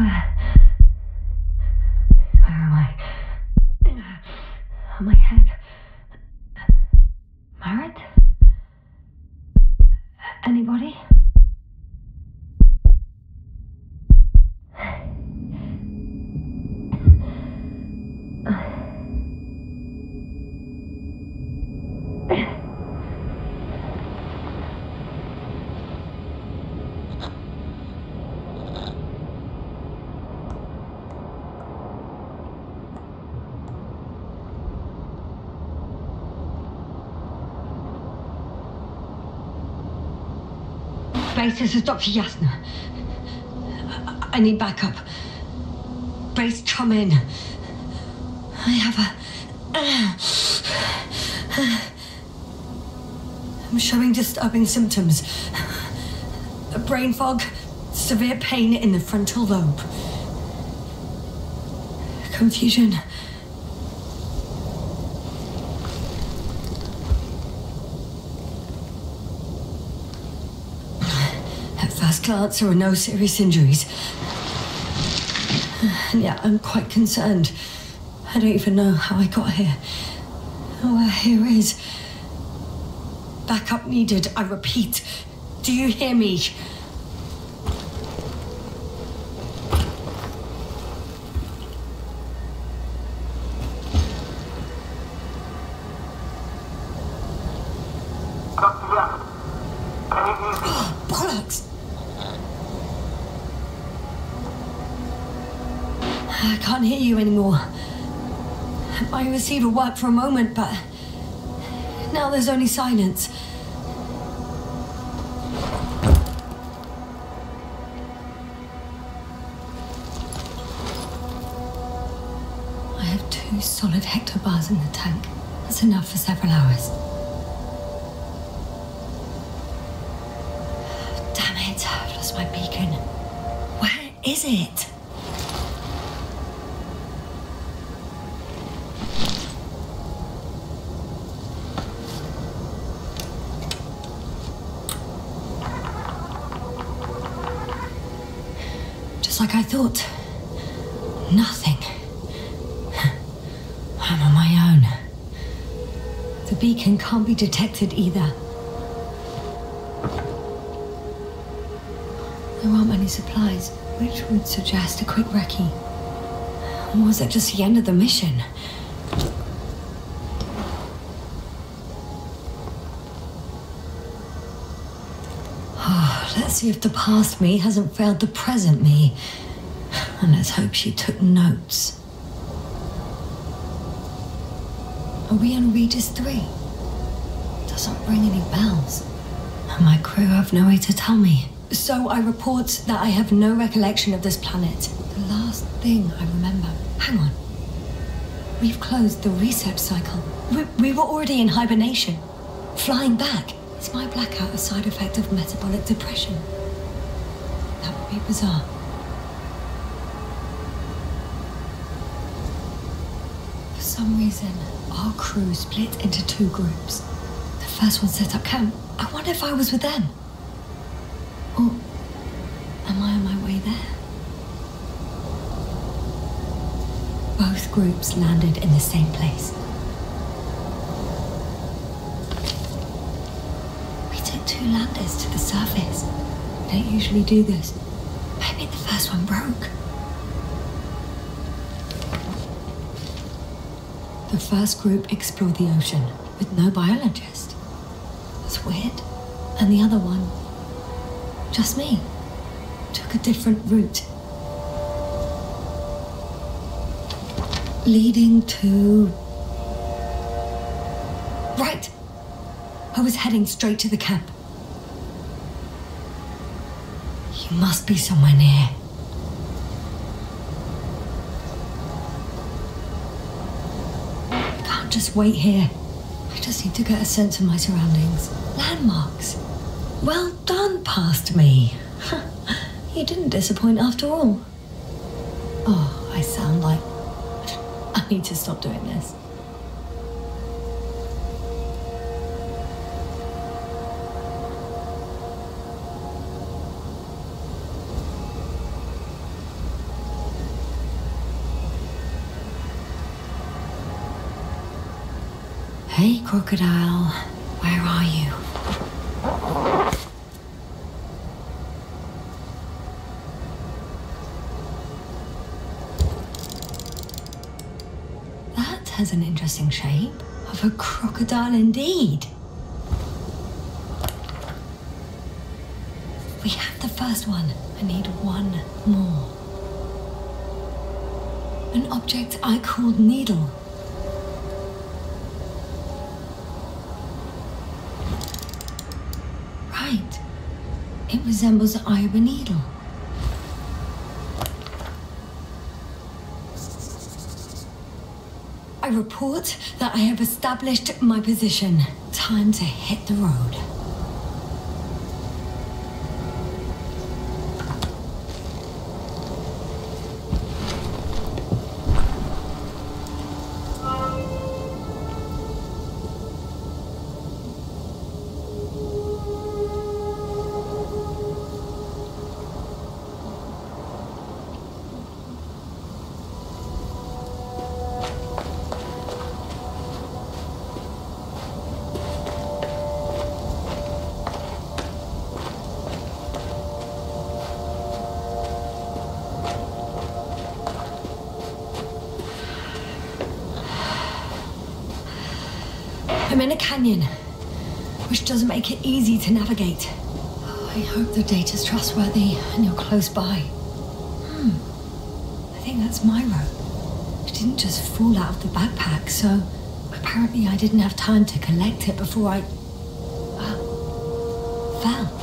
Where am I? On my head. Married? Anybody? Grace, this is Dr. Yasna. I need backup. Grace, come in. I have I'm showing disturbing symptoms. A brain fog, severe pain in the frontal lobe. Confusion. At first glance, there were no serious injuries. And yet, I'm quite concerned. I don't even know how I got here. Where here is. Backup needed, I repeat. Do you hear me? Oh, bollocks! I can't hear you anymore. My receiver worked for a moment, but now there's only silence. I have 2 solid hectobars in the tank. That's enough for several hours. Damn it, I've lost my beacon. Where is it? Like I thought. Nothing. I'm on my own. The beacon can't be detected either. There aren't many supplies, which would suggest a quick recce. Or was it just the end of the mission? Let's see if the past me hasn't failed the present me. And let's hope she took notes. Are we on Regis 3? Doesn't ring any bells. And my crew have no way to tell me. So I report that I have no recollection of this planet. The last thing I remember. Hang on. We've closed the research cycle. We were already in hibernation. Flying back. Is my blackout a side effect of metabolic depression? That would be bizarre. For some reason, our crew split into 2 groups. The first one set up camp. I wonder if I was with them. Or am I on my way there? Both groups landed in the same place. 2 landers to the surface. We don't usually do this. Maybe the first one broke. The first group explored the ocean with no biologist. That's weird. And the other one, just me, took a different route. Leading to... Right! I was heading straight to the camp. You must be somewhere near. I can't just wait here. I just need to get a sense of my surroundings. Landmarks. Well done, past me. You didn't disappoint after all. Oh, I sound like... I need to stop doing this. Hey, crocodile. Where are you? That has an interesting shape. Of a crocodile indeed. We have the first one. I need one more. An object I called needle. Right. It resembles the eye of a needle. I report that I have established my position. Time to hit the road. I'm in a canyon, which doesn't make it easy to navigate. I hope the data's trustworthy and you're close by. I think that's my rope. It didn't just fall out of the backpack, so apparently I didn't have time to collect it before I fell.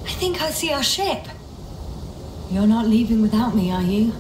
I think I see our ship. You're not leaving without me, are you?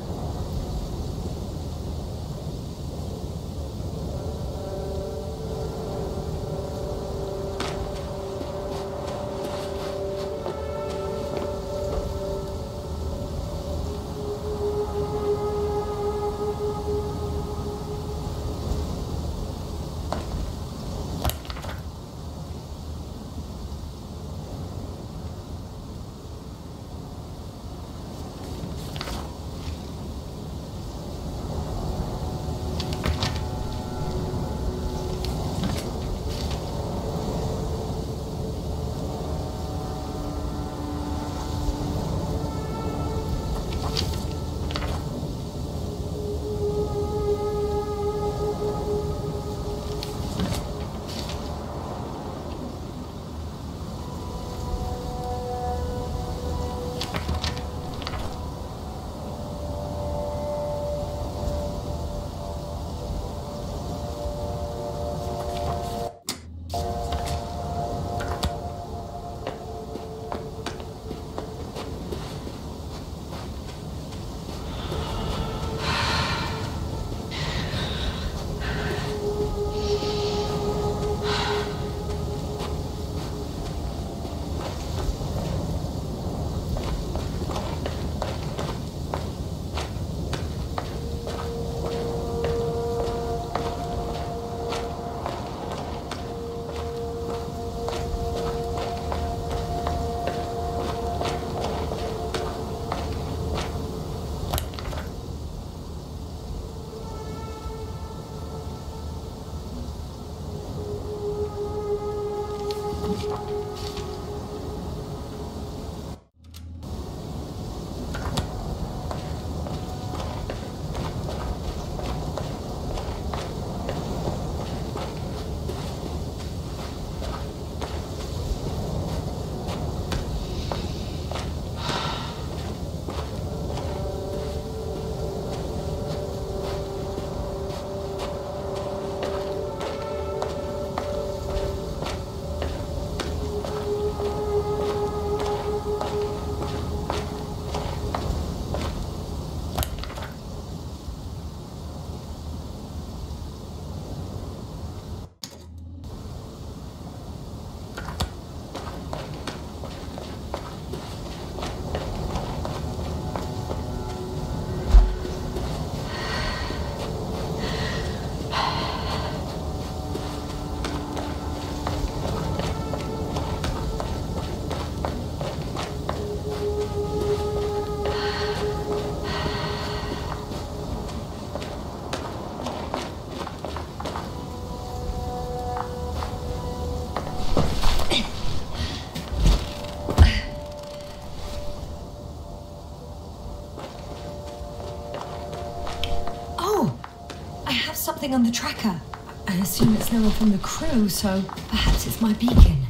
something on the tracker. I assume it's no one from the crew, so perhaps it's my beacon.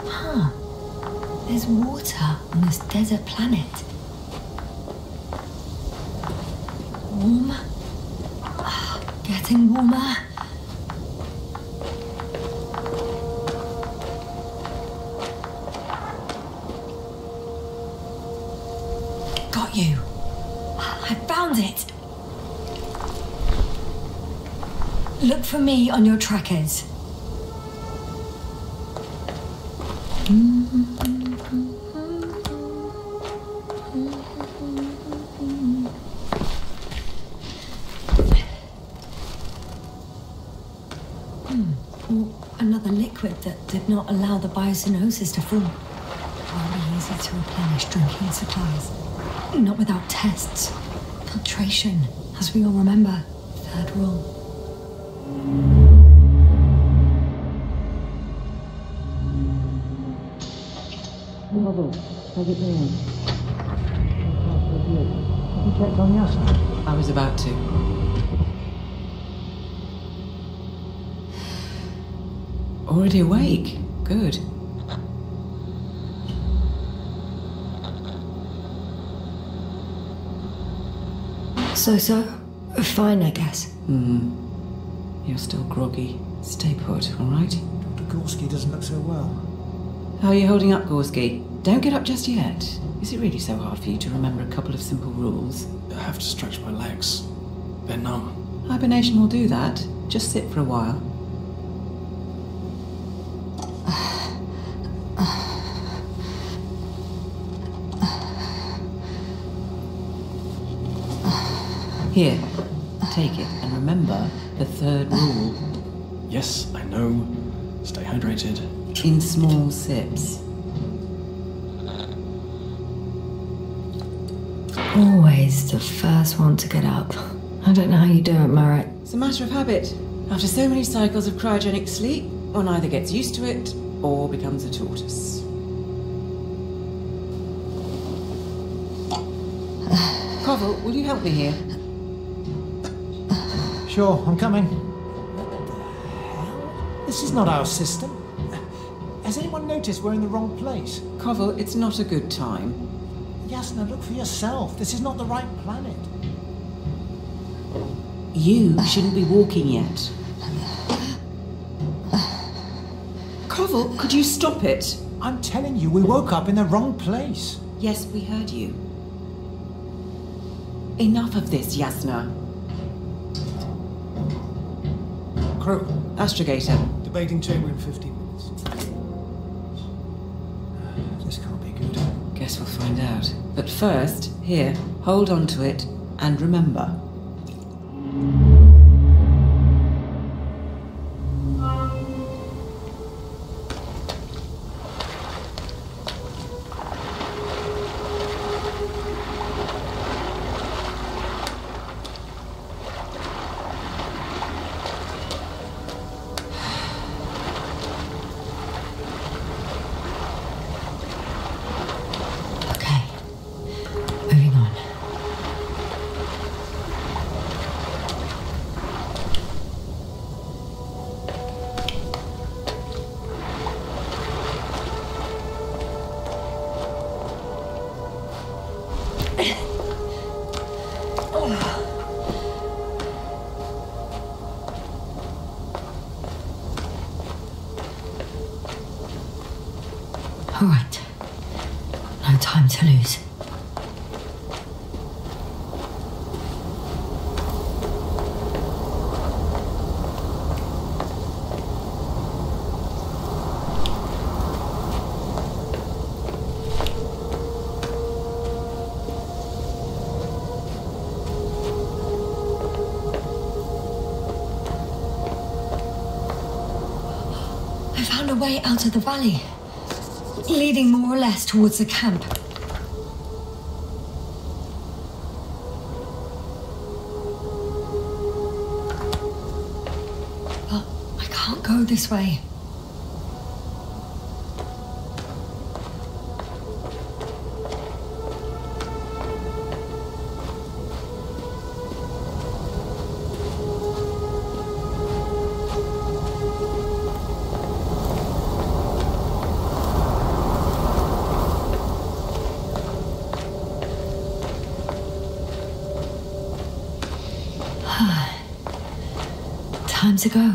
Huh. There's water on this desert planet. Warm. Getting warmer. Got you. I found it. Look for me on your trackers. Another liquid that did not allow the biocenosis to form. Won't be easy to replenish drinking supplies. Not without tests. Filtration, as we all remember. Third rule. Bravo, how's it going? Have you checked on Yasna? I was about to. Already awake? Good. So? Fine, I guess. You're still groggy. Stay put, all right? Dr. Gorski doesn't look so well. How are you holding up, Gorski? Don't get up just yet. Is it really so hard for you to remember a couple of simple rules? I have to stretch my legs. They're numb. Hibernation will do that. Just sit for a while. Here, take it, and remember the third rule. Yes, I know. Stay hydrated. In small sips. Always the first one to get up. I don't know how you do it, Merritt. It's a matter of habit. After so many cycles of cryogenic sleep, one either gets used to it or becomes a tortoise. Koval, will you help me here? Sure, I'm coming. What the hell? This is not our system. Has anyone noticed we're in the wrong place? Koval, it's not a good time. Yasna, look for yourself. This is not the right planet. You shouldn't be walking yet. Koval, could you stop it? I'm telling you, we woke up in the wrong place. Yes, we heard you. Enough of this, Yasna. Crew, Astrogator. debating chamber in 15 minutes. This can't be good. Guess we'll find out. But first, here, hold on to it, and remember. All right. No time to lose. I found a way out of the valley, leading more or less towards the camp. But I can't go this way. time to go.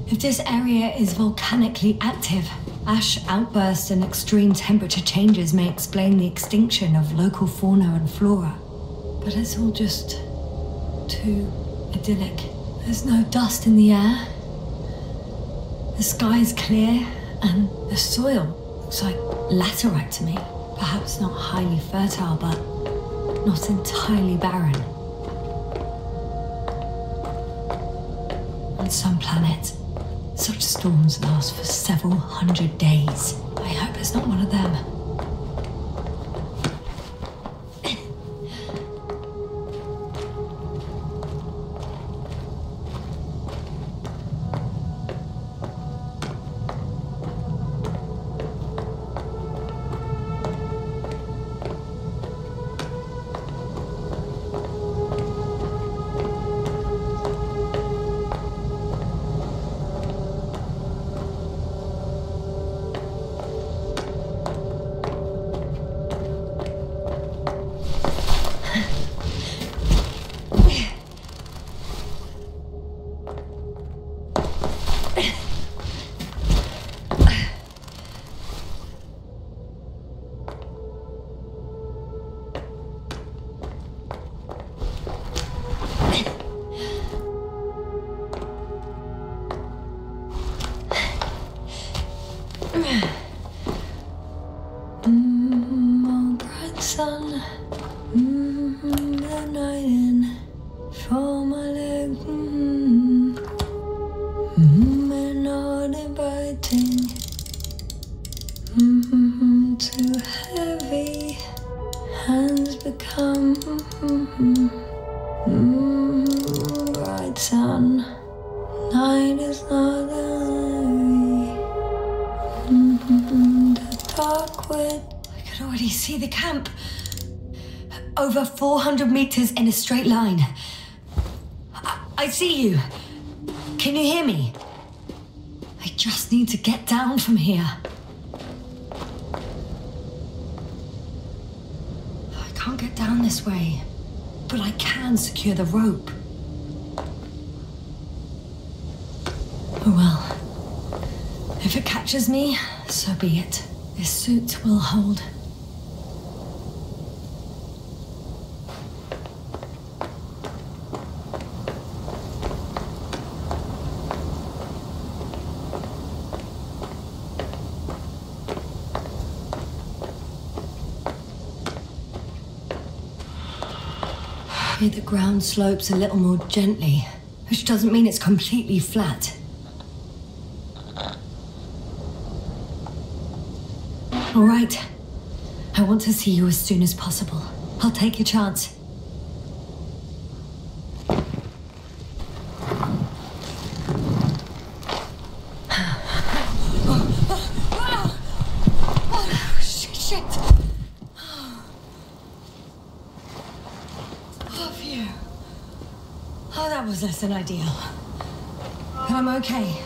If this area is volcanically active, ash outbursts and extreme temperature changes may explain the extinction of local fauna and flora. But it's all just too idyllic. There's no dust in the air. The sky is clear, and the soil looks like laterite to me. Perhaps not highly fertile, but not entirely barren. On some planets, such storms last for several hundred days. I hope it's not one of them. Oh, bright sun, the night in for my leg, and not inviting, too heavy, hands become, bright sun, night is not dark with. I could already see the camp. Over 400 meters in a straight line. I see you. Can you hear me? I just need to get down from here. I can't get down this way, but I can secure the rope. Oh well. If it catches me, so be it. This suit will hold. Here the ground slopes a little more gently, which doesn't mean it's completely flat. All right. I want to see you as soon as possible. I'll take your chance. Shit. Oh, phew. Oh, that was less than ideal. But I'm okay.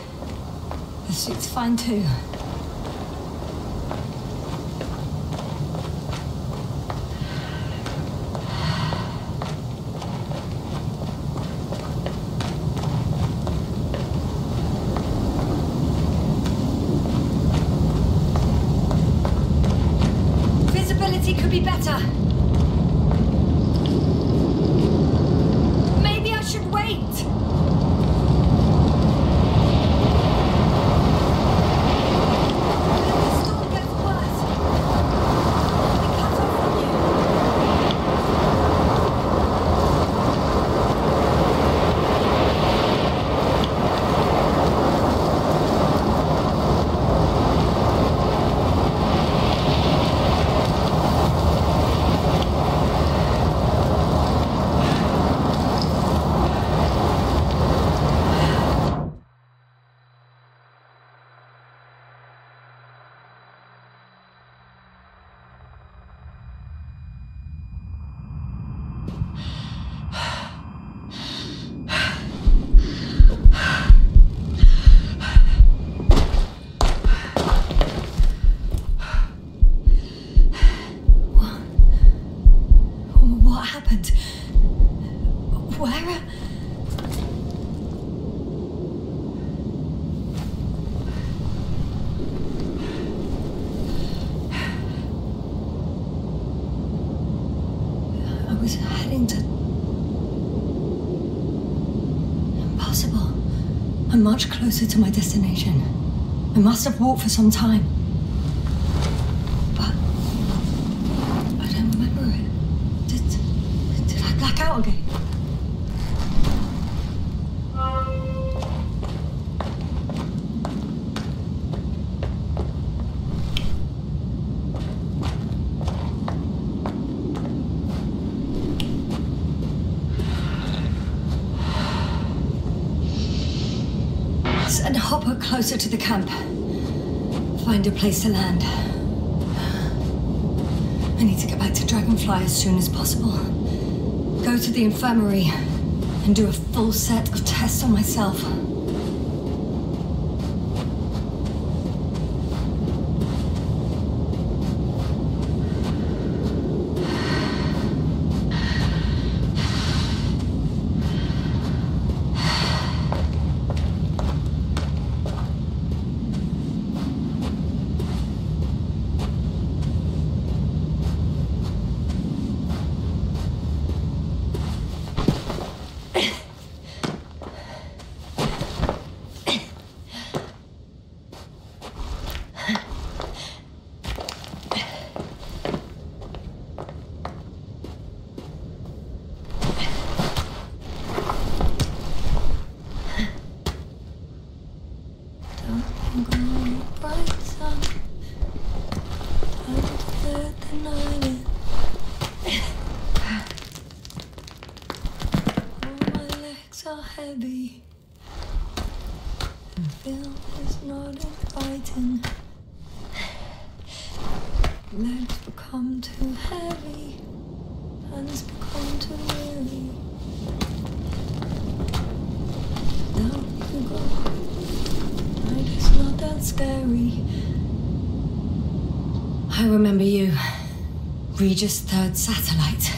The suit's fine too. Could be better. Maybe I should wait. happened? Where? I was heading to... Impossible. I'm much closer to my destination. I must have walked for some time. But I don't remember it. Did I black out again? Send a hopper closer to the camp. Find a place to land. I need to get back to Dragonfly as soon as possible. Go to the infirmary and do a full set of tests on myself. Heavy. The film is not inviting. Legs become too heavy. Hands become too weary. Down you go. Night is not that scary. I remember you. Regis' third satellite.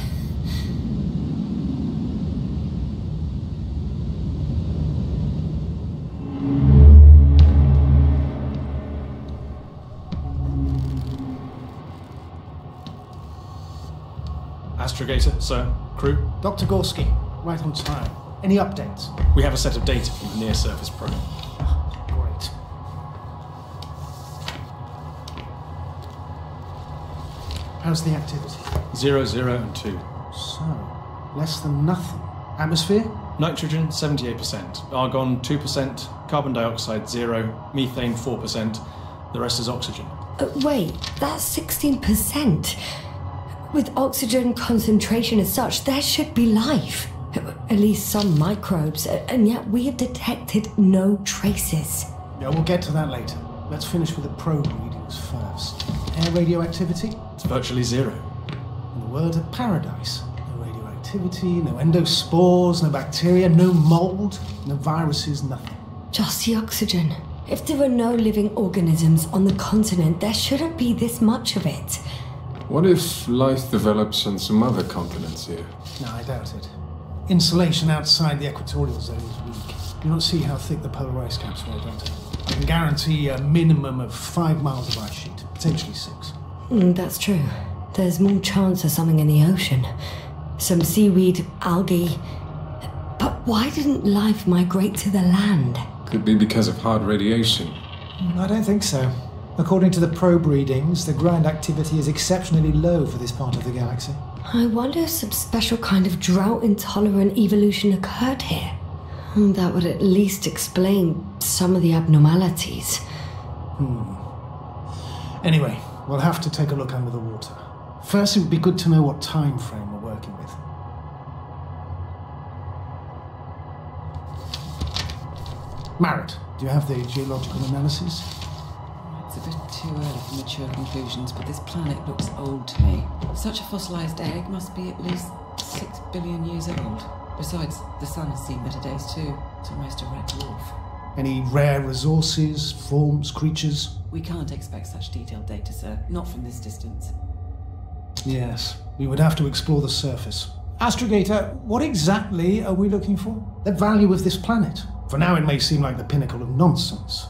Astrogator, sir. Crew? Dr. Gorski, right on time. Any updates? We have a set of data from the near-surface probe. Great. How's the activity? 0, 0, and 2. So, less than nothing. Atmosphere? Nitrogen, 78%. Argon, 2%. Carbon dioxide, 0. Methane, 4%. The rest is oxygen. Wait, that's 16%. With oxygen concentration as such, there should be life. At least some microbes, and yet we have detected no traces. Yeah, we'll get to that later. Let's finish with the probe readings first. Air radioactivity? It's virtually 0. In the word of paradise. No radioactivity, no endospores, no bacteria, no mold, no viruses, nothing. Just the oxygen. If there are no living organisms on the continent, there shouldn't be this much of it. What if life develops on some other continents here? No, I doubt it. Insulation outside the equatorial zone is weak. You don't see how thick the polar ice caps were, don't you? I can guarantee a minimum of 5 miles of ice sheet, potentially 6. That's true. There's more chance of something in the ocean. Some seaweed, algae. But why didn't life migrate to the land? Could be because of hard radiation. I don't think so. According to the probe readings, the ground activity is exceptionally low for this part of the galaxy. I wonder if some special kind of drought-intolerant evolution occurred here. That would at least explain some of the abnormalities. Anyway, we'll have to take a look under the water. First, it would be good to know what time frame we're working with. Marrett, do you have the geological analysis? It's a bit too early for mature conclusions, but this planet looks old to me. Such a fossilized egg must be at least 6 billion years old. Besides, the sun has seen better days too. It's almost a red dwarf. Any rare resources, forms, creatures? We can't expect such detailed data, sir. Not from this distance. Yes, we would have to explore the surface. Astrogator, what exactly are we looking for? The value of this planet. For now it may seem like the pinnacle of nonsense,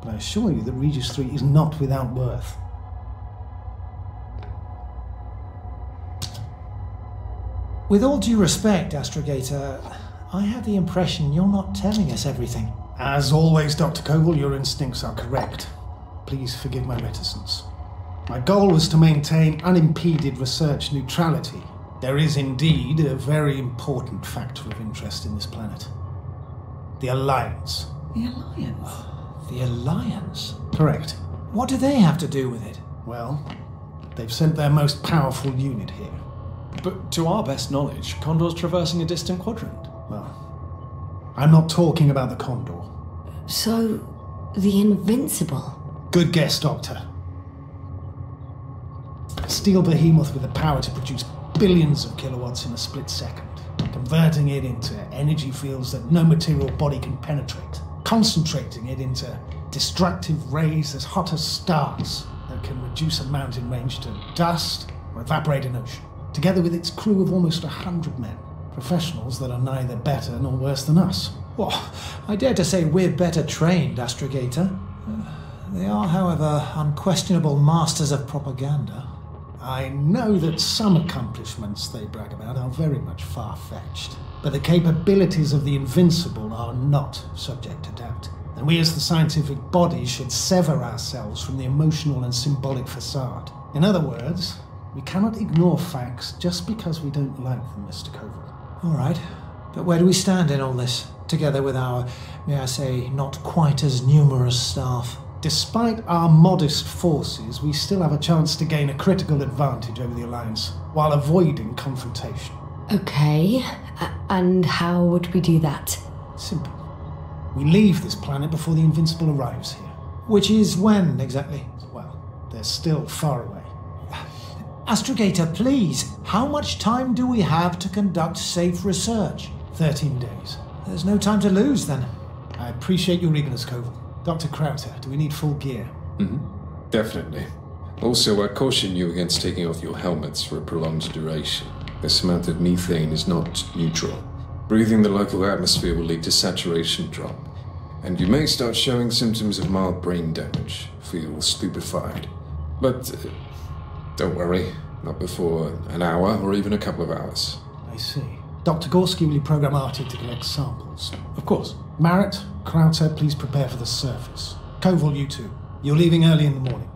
but I assure you that Regis 3 is not without worth. With all due respect, Astrogator, I have the impression you're not telling us everything. As always, Dr. Koval, your instincts are correct. Please forgive my reticence. My goal was to maintain unimpeded research neutrality. There is indeed a very important factor of interest in this planet. The Alliance. The Alliance? The Alliance? Correct. What do they have to do with it? Well, they've sent their most powerful unit here. But to our best knowledge, Condor's traversing a distant quadrant. Well, I'm not talking about the Condor. So, the Invincible? Good guess, Doctor. A steel behemoth with the power to produce billions of kilowatts in a split second, converting it into energy fields that no material body can penetrate, concentrating it into destructive rays as hot as stars that can reduce a mountain range to dust or evaporate an ocean, together with its crew of almost 100 men, professionals that are neither better nor worse than us. Well, I dare to say we're better trained, Astrogator. They are, however, unquestionable masters of propaganda. I know that some accomplishments they brag about are very much far-fetched, but the capabilities of the Invincible are not subject to doubt. And we as the scientific body should sever ourselves from the emotional and symbolic facade. In other words, we cannot ignore facts just because we don't like them, Mr. Koval. All right, but where do we stand in all this, together with our, may I say, not quite as numerous staff? Despite our modest forces, we still have a chance to gain a critical advantage over the Alliance, while avoiding confrontation. Okay, and how would we do that? Simple. We leave this planet before the Invincible arrives here. Which is when, exactly? Well, they're still far away. Astrogator, please, how much time do we have to conduct safe research? 13 days. There's no time to lose, then. I appreciate your eagerness, Koval. Dr. Krauter, do we need full gear? Definitely. Also, I caution you against taking off your helmets for a prolonged duration. This amount of methane is not neutral. Breathing the local atmosphere will lead to saturation drop, and you may start showing symptoms of mild brain damage, feel stupefied. But don't worry, not before an hour or even a couple of hours. I see. Dr. Gorski, will you program Artie to collect samples? Of course. Marrett, Krauter, please prepare for the surface. Koval, you too. You're leaving early in the morning.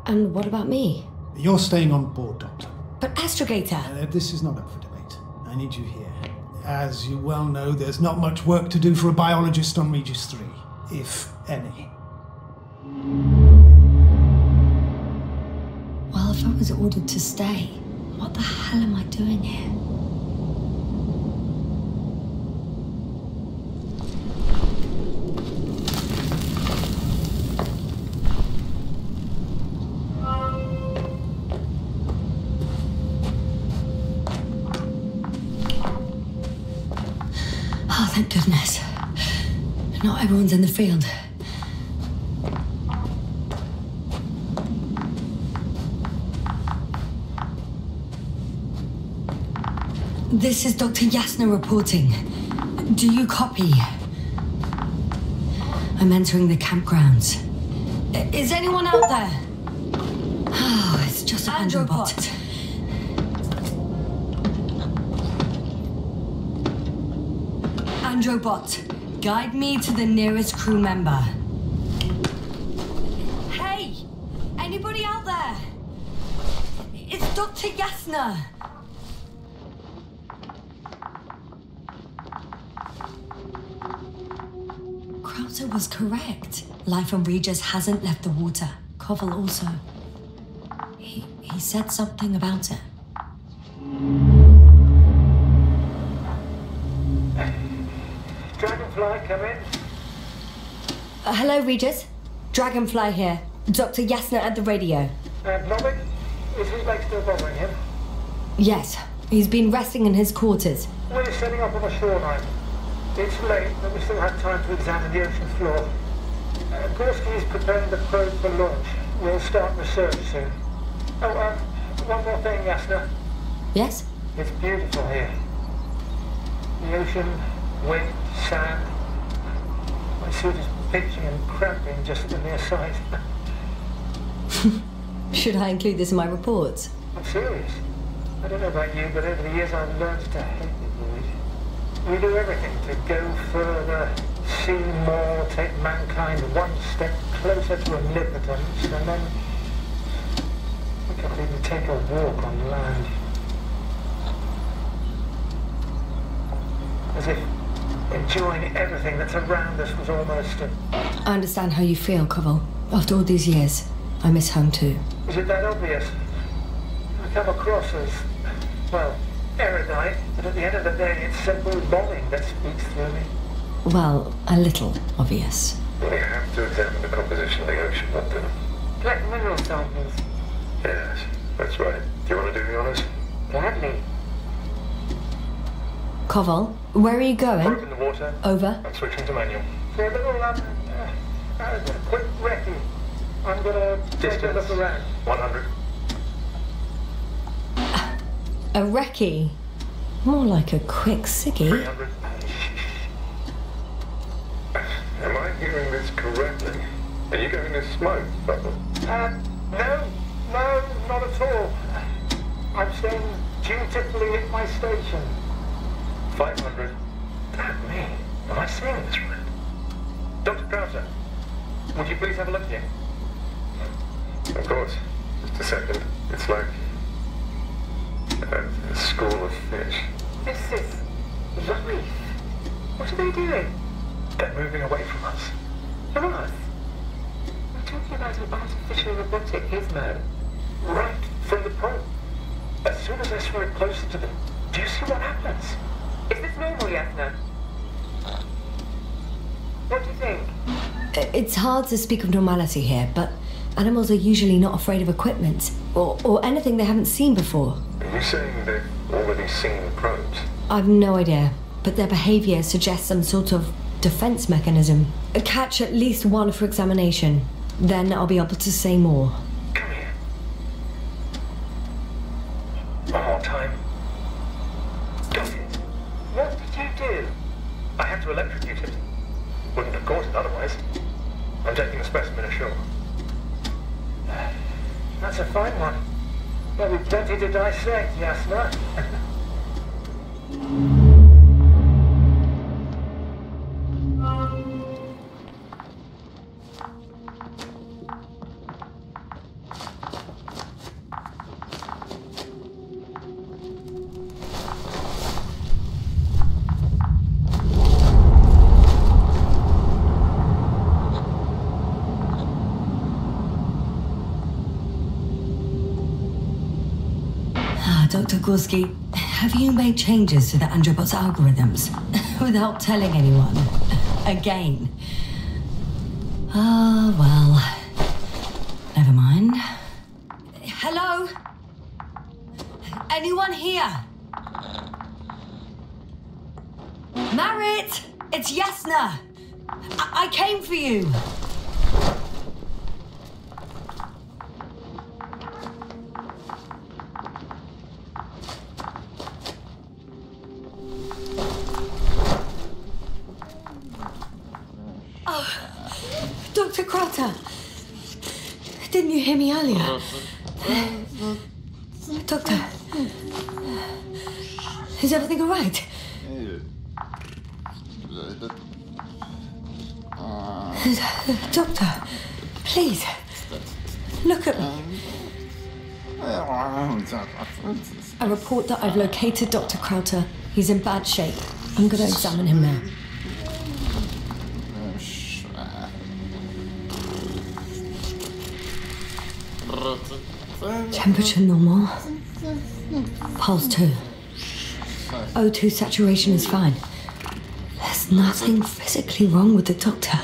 And what about me? You're staying on board, Doctor. But Astrogator! This is not up for debate. I need you here. As you well know, there's not much work to do for a biologist on Regis 3, if any. Well, if I was ordered to stay, what the hell am I doing here? Oh, thank goodness. Not everyone's in the field. This is Dr. Yasna reporting. Do you copy? I'm entering the campgrounds. Is anyone out there? Oh, it's just a Andropod. Androbot, guide me to the nearest crew member. Hey! Anybody out there? It's Dr. Yasna! Krauter was correct. Life on Regis hasn't left the water. Koval also. He said something about it. Dragonfly, come in. Hello, Regis. Dragonfly here. Dr. Yasna at the radio. Novick? Is his leg still bothering him? Yes, he's been resting in his quarters. We're setting up on the shoreline. It's late, but we still have time to examine the ocean floor. Gorski is preparing the probe for launch. We'll start research soon. Oh, one more thing, Yasna. Yes? It's beautiful here. The ocean, wind, sand. My suit is pitching and cramping just at the mere sight. Should I include this in my reports? I'm serious. I don't know about you, but over the years I've learned to hate it, Louise. We do everything to go further, see more, take mankind one step closer to omnipotence, and then we can't even take a walk on land. As if enjoying everything that's around us was almost a... I understand how you feel, Koval. After all these years, I miss home too. Is it that obvious? I come across as, well, erudite, but at the end of the day, it's simple bombing that speaks through me. Well, a little obvious. We have to examine the composition of the ocean, not the... Collect mineral samples. Yes, that's right. Do you want to do the honors? Gladly. Koval, where are you going? Broken the water. Over. I'm switching to manual. For a little, quick recce. I'm gonna take a look around. 100. A recce? More like a quick ciggy. 300. Am I hearing this correctly? Are you going to smoke, Bubble? No, not at all. I'm staying dutifully at my station. 500. Damn me. Am I saying this right? Dr. Krauser, would you please have a look here? Of course. Just a second. It's like a school of fish. This is life. What are they doing? They're moving away from us. From us? We're talking about an artificial robotic gizmo. Right from the probe. As soon as I saw it closer to them, do you see what happens? Is this normal, Yasna? What do you think? It's hard to speak of normality here, but animals are usually not afraid of equipment or anything they haven't seen before. Are you saying they've already seen the probes? I've no idea, but their behavior suggests some sort of defense mechanism. Catch at least one for examination, then I'll be able to say more. Come here. One more time. Got it. What did you do? I had to electrocute it. Wouldn't have caught it otherwise. I'm taking the specimen ashore. That's a fine one. There'll be plenty to dissect, Yasna. Dr. Gorski, have you made changes to the Androbot's algorithms without telling anyone? Again? Ah, well, never mind. Hello? Anyone here? Marit! It's Yasna! I came for you! Dr. Crowther! Didn't you hear me earlier? Doctor? Is everything all right? Doctor, please, look at me. I report that I've located Dr. Crowther. He's in bad shape. I'm going to examine him now. Temperature normal. Pulse 2. O2 saturation is fine. There's nothing physically wrong with the doctor.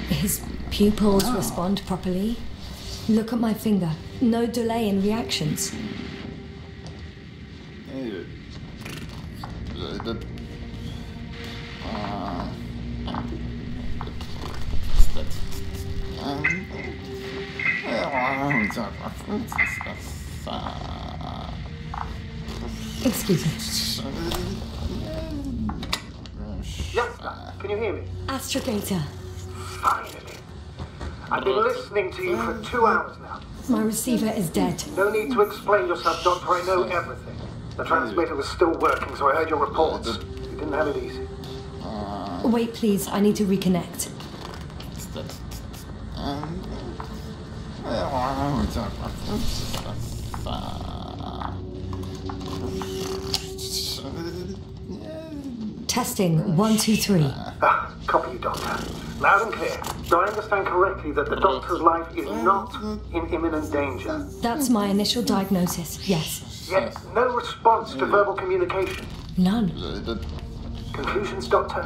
His pupils respond properly. Look at my finger. No delay in reactions. Excuse me. Yes, sir. Can you hear me? Astrogator. Finally. I've been listening to you for 2 hours now. My receiver is dead. No need to explain yourself, Doctor. I know everything. The transmitter was still working, so I heard your reports. You didn't have it easy. Wait, please. I need to reconnect. Testing 1, 2, 3. Copy you, Doctor. Loud and clear. Do I understand correctly that the Doctor's life is not in imminent danger? That's my initial diagnosis, yes. Yet, no response to verbal communication. None. Conclusions, Doctor?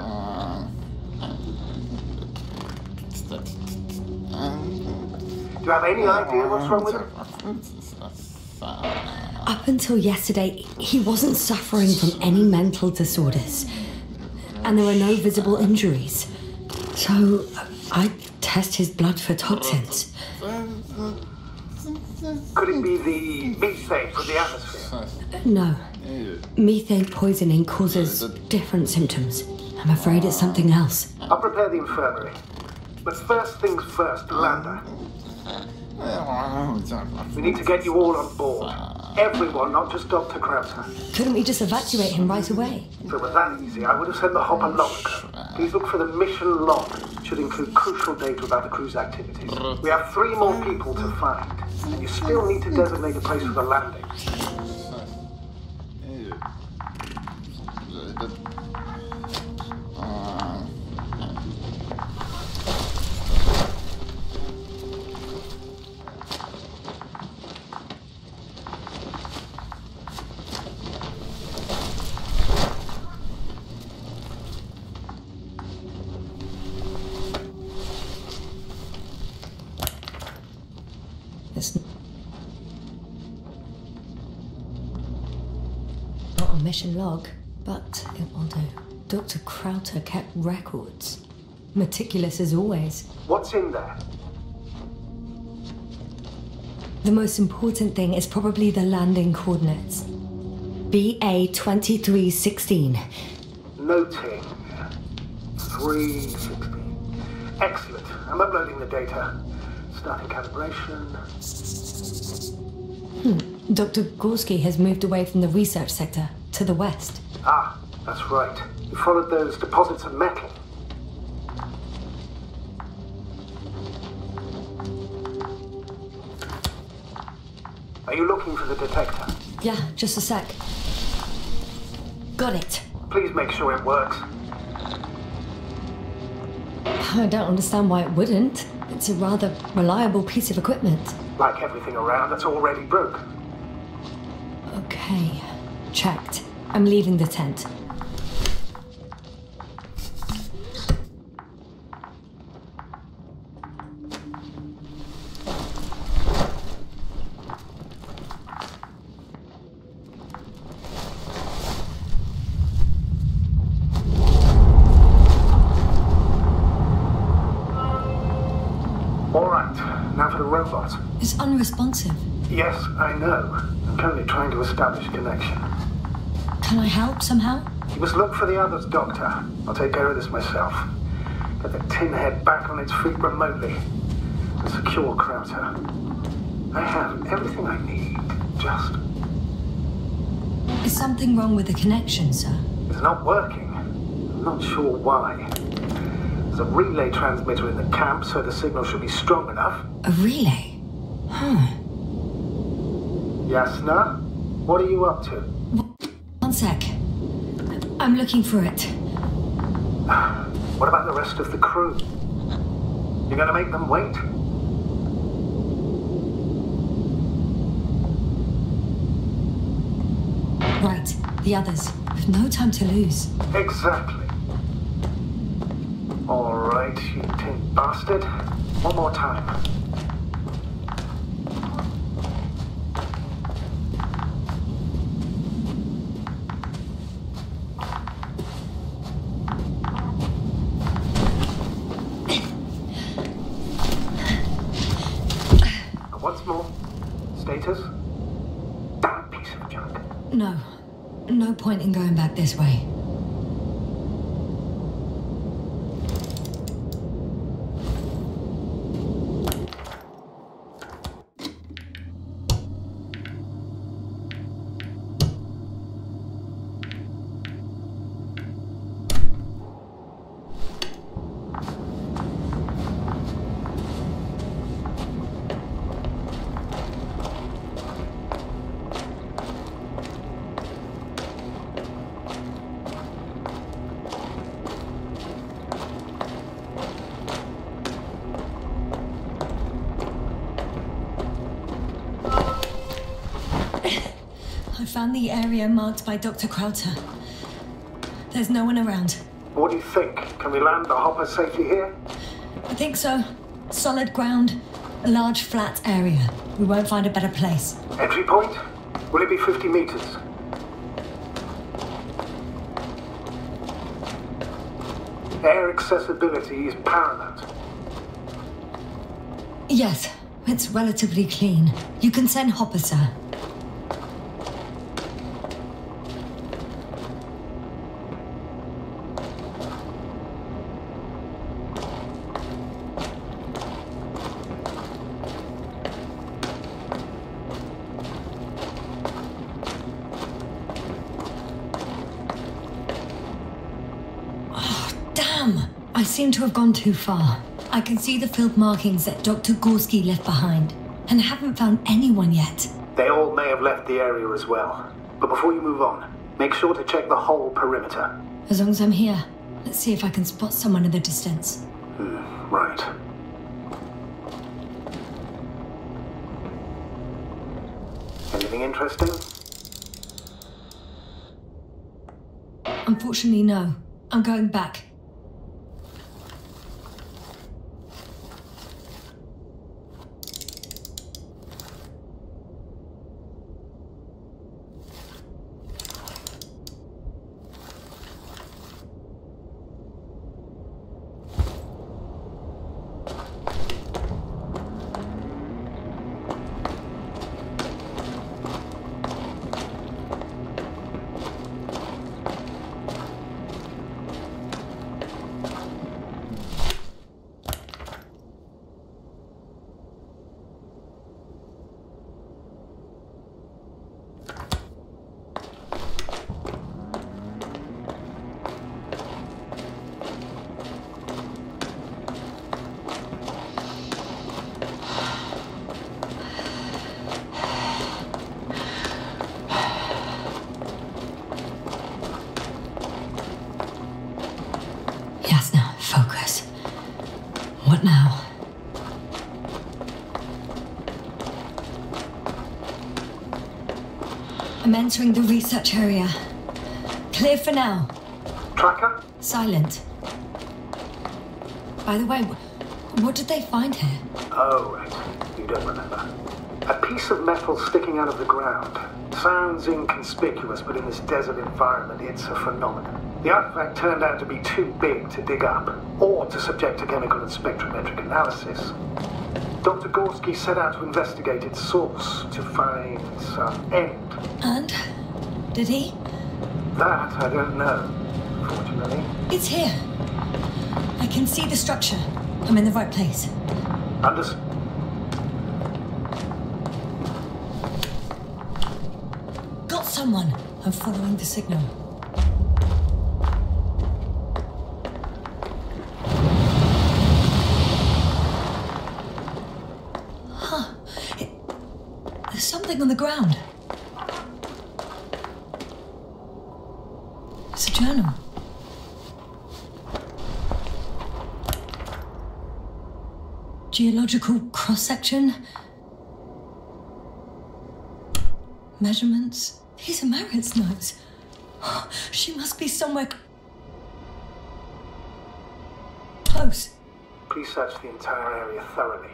Do you have any idea what's wrong with him? Up until yesterday, he wasn't suffering from any mental disorders. And there were no visible injuries. So, I test his blood for toxins. Could it be the methane from the atmosphere? No. Methane poisoning causes different symptoms. I'm afraid it's something else. I'll prepare the infirmary. But first things first, Lander. We need to get you all on board. Everyone, not just Dr. Krauser. Couldn't we just evacuate him right away? If it were that easy, I would have sent the hopper long ago. Please look for the mission log. It should include crucial data about the crew's activities. We have 3 more people to find. And you still need to designate a place for the landing. It's not a mission log, but it will do. Dr. Krauter kept records. Meticulous as always. What's in there? The most important thing is probably the landing coordinates. BA 2316. Noting. 316. Excellent. I'm uploading the data. Starting calibration. Dr. Gorski has moved away from the research sector to the west. Ah, that's right. You followed those deposits of metal. Are you looking for the detector? Yeah, just a sec. Got it. Please make sure it works. I don't understand why it wouldn't. It's a rather reliable piece of equipment. Like everything around that's already broke. Okay, checked. I'm leaving the tent. robot. It's unresponsive. Yes, I know. I'm currently trying to establish a connection. Can I help somehow? You must look for the others, Doctor. I'll take care of this myself. Get the tin head back on its feet remotely. And secure Krauter. I have everything I need. Just... Is something wrong with the connection, sir? It's not working. I'm not sure why. There's a relay transmitter in the camp, so the signal should be strong enough. A relay? Huh. Yasna? What are you up to? One sec. I'm looking for it. What about the rest of the crew? You're gonna make them wait? Right, the others. We've no time to lose. Exactly. All right, you tin bastard. One more time. What's more? Status? Damn piece of junk. No. No point in going back this way. I found the area marked by Dr. Krauter. There's no one around. What do you think? Can we land the hopper safely here? I think so. Solid ground, a large flat area. We won't find a better place. Entry point? Will it be 50 meters? Air accessibility is paramount. Yes, it's relatively clean. You can send Hopper, sir. I seem to have gone too far. I can see the field markings that Dr. Gorski left behind, and haven't found anyone yet. They all may have left the area as well. But before you move on, make sure to check the whole perimeter. As long as I'm here, let's see if I can spot someone in the distance. Right. Anything interesting? Unfortunately, no. I'm going back. What now? I'm entering the research area. Clear for now. Tracker? Silent. By the way, what did they find here? Oh, right. You don't remember. A piece of metal sticking out of the ground. Sounds inconspicuous, but in this desert environment, it's a phenomenon. The artifact turned out to be too big to dig up, or to subject to chemical and spectrometric analysis. Dr. Gorski set out to investigate its source, to find some end. And? Did he? That I don't know, fortunately. It's here. I can see the structure. I'm in the right place. Got someone. I'm following the signal. There's something on the ground. It's a journal. Geological cross-section. Measurements. These are Marit's notes. She must be somewhere close. Please search the entire area thoroughly.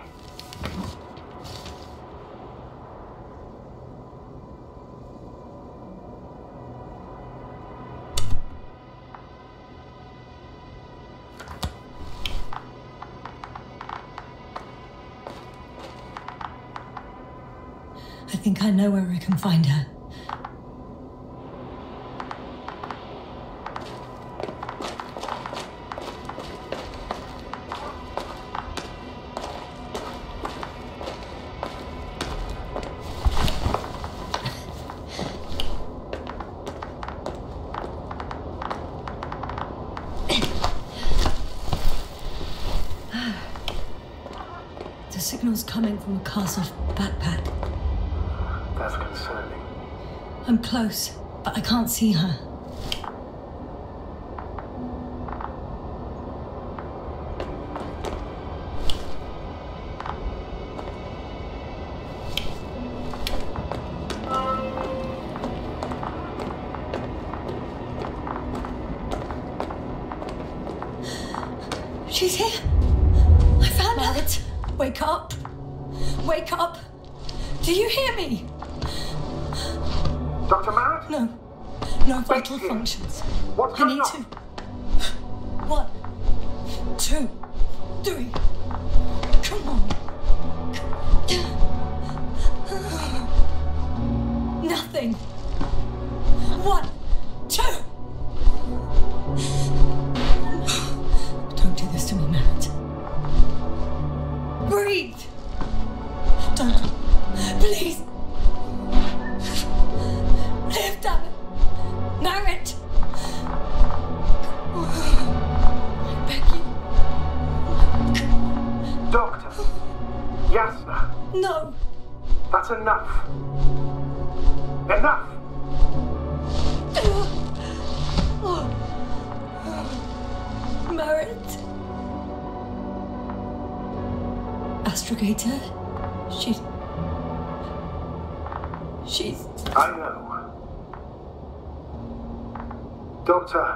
I think I know where I can find her. The signal's coming from a cast-off backpack. That's concerning. I'm close, but I can't see her. She's here. I found her. Wake up. Wake up. Do you hear me? Dr. Merritt? No. No vital functions. What's I going need on? 1, 2, 3. Come on. Nothing. 1, 2. Don't do this to me, Merritt. Breathe. Don't. Please. Live, damn it. Merritt. I beg you. Doctor. Yasna. No. That's enough. Enough! Merritt. Astrogator. She's... I know. Doctor.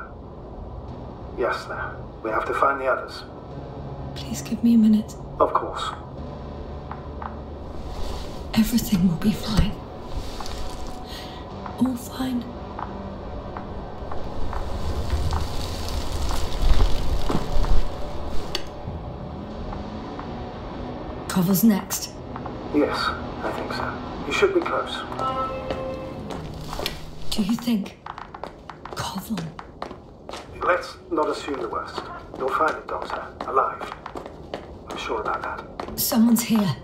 Yasna, we have to find the others. Please give me a minute. Of course. Everything will be fine. All fine. Cover's next. Yes, I think so. You should be close. Do you think? Koval? Let's not assume the worst. You'll find it, Doctor. Alive. I'm sure about that. Someone's here.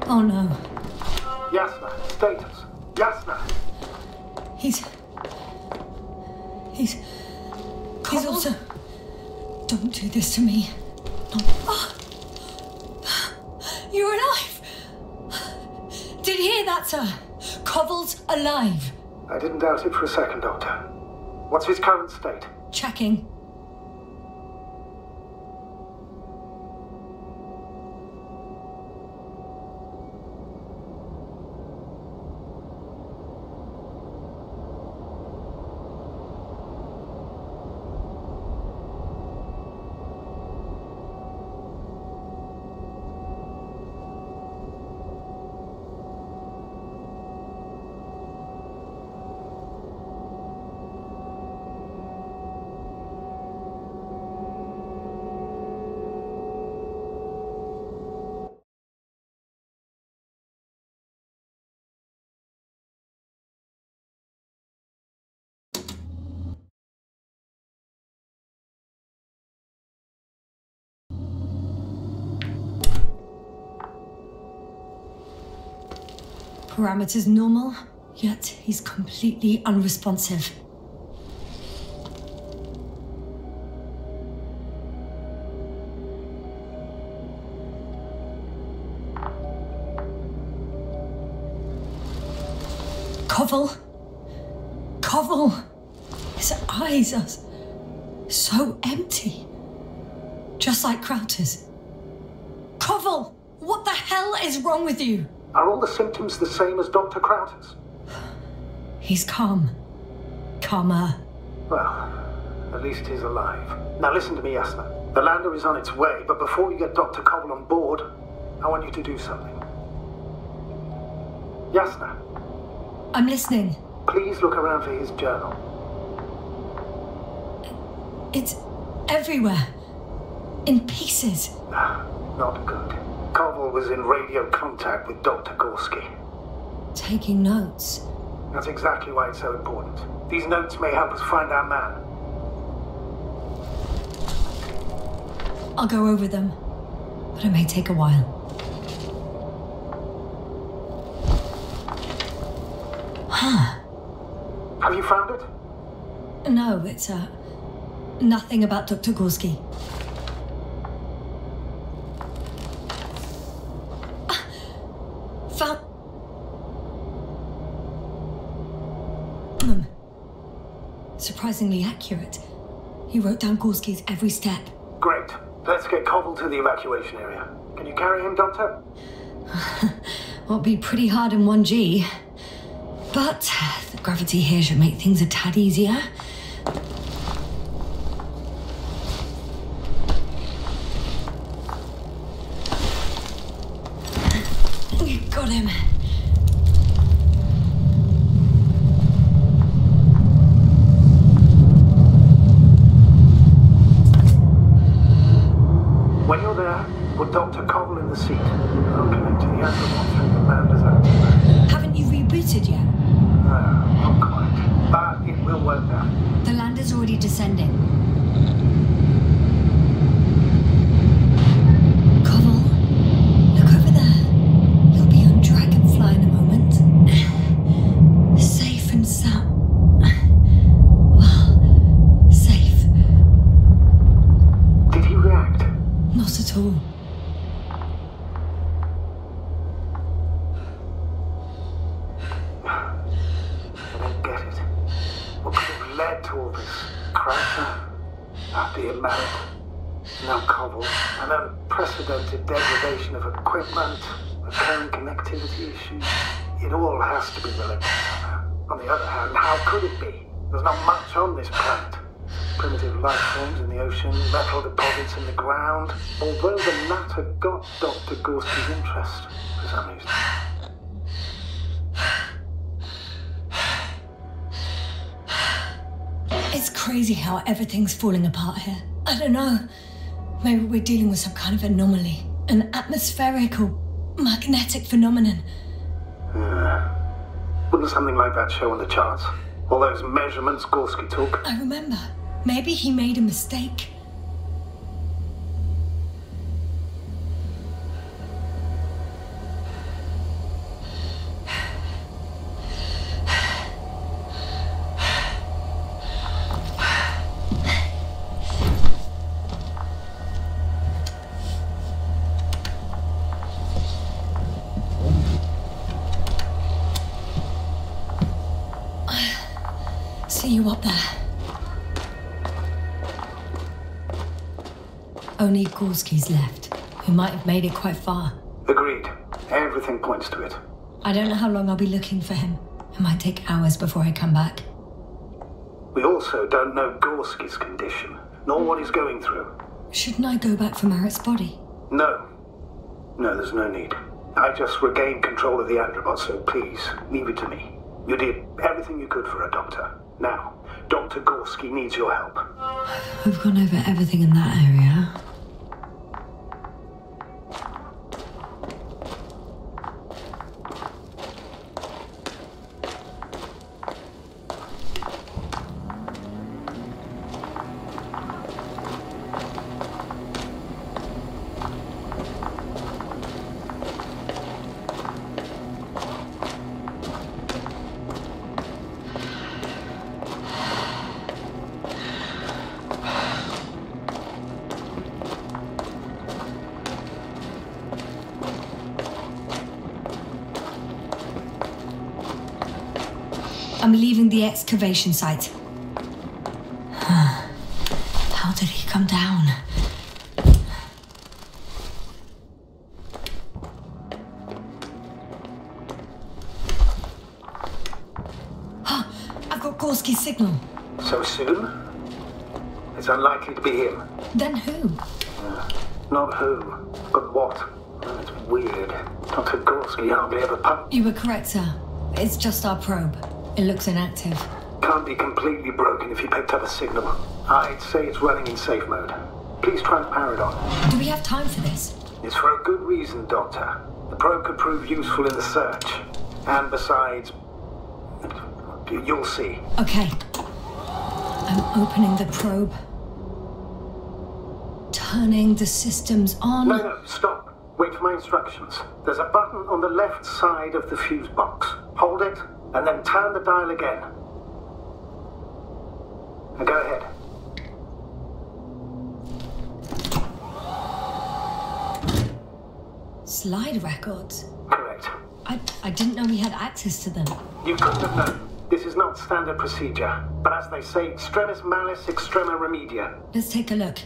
Oh no. Yasna, status. Yasna. He's also... Don't do this to me. Don't... Oh. You're alive! Did you hear that, sir? Koval's alive. I didn't doubt it for a second, Doctor. What's his current state? Checking. Parameters normal, yet he's completely unresponsive. Koval, Koval! His eyes are so empty. Just like Crowter's. Koval! What the hell is wrong with you? Are all the symptoms the same as Dr. Crowter's? He's calm. Calmer. Well, at least he's alive. Now listen to me, Yasna. The lander is on its way, but before you get Dr. Koval on board, I want you to do something. Yasna. I'm listening. Please look around for his journal. It's everywhere. In pieces. Not good. Koval was in radio contact with Dr. Gorski. Taking notes. That's exactly why it's so important. These notes may help us find our man. I'll go over them, but it may take a while. Huh. Have you found it? No, it's nothing about Dr. Gorski. Found them. Surprisingly accurate. He wrote down Gorski's every step. Great. Let's get Koval to the evacuation area. Can you carry him, Doctor? Will be pretty hard in 1G. But the gravity here should make things a tad easier. Got him. When you're there, put Dr. Koval in the seat. I'll connect to the Andromon through the lander's antenna. Haven't you rebooted yet? Not quite. But it will work now. The lander's already descending. Koval, look over there. You'll be on Dragonfly in a moment. Safe and sound. Well, safe. Did he react? Not at all. I don't get it. What could have led to all this? Crowther, being married, now Koval, an unprecedented degradation of equipment, recurring connectivity issues. It all has to be related somehow. On the other hand, how could it be? There's not much on this planet. Primitive life forms in the ocean, metal deposits in the ground. Although the latter got Dr. Gorski's interest for some reason. It's crazy how everything's falling apart here. I don't know. Maybe we're dealing with some kind of anomaly. An atmospheric or magnetic phenomenon. Wouldn't something like that show on the charts? All those measurements Gorski took? I remember. Maybe he made a mistake. See you up there. Only Gorski's left, who might have made it quite far. Agreed. Everything points to it. I don't know how long I'll be looking for him. It might take hours before I come back. We also don't know Gorski's condition, nor what he's going through. Shouldn't I go back for Merritt's body? No. No, there's no need. I just regained control of the Androbot, so please, leave it to me. You did everything you could for a doctor. Now, Dr. Gorski needs your help. We've gone over everything in that area. I'm leaving the excavation site. How did he come down? I've got Gorski's signal. So soon? It's unlikely to be him. Then who? Not who, but what. It's weird. Dr. Gorski hardly ever You were correct, sir. It's just our probe. It looks inactive. Can't be completely broken if you picked up a signal. I'd say it's running in safe mode. Please try and power it on. Do we have time for this? It's for a good reason, Doctor. The probe could prove useful in the search. And besides, you'll see. Okay. I'm opening the probe. Turning the systems on. No, stop. Wait for my instructions. There's a button on the left side of the fuse box. Hold it, and then turn the dial again. And go ahead. Slide records? Correct. I didn't know we had access to them. You couldn't have known. This is not standard procedure. But as they say, extremis malis, extrema remedia. Let's take a look.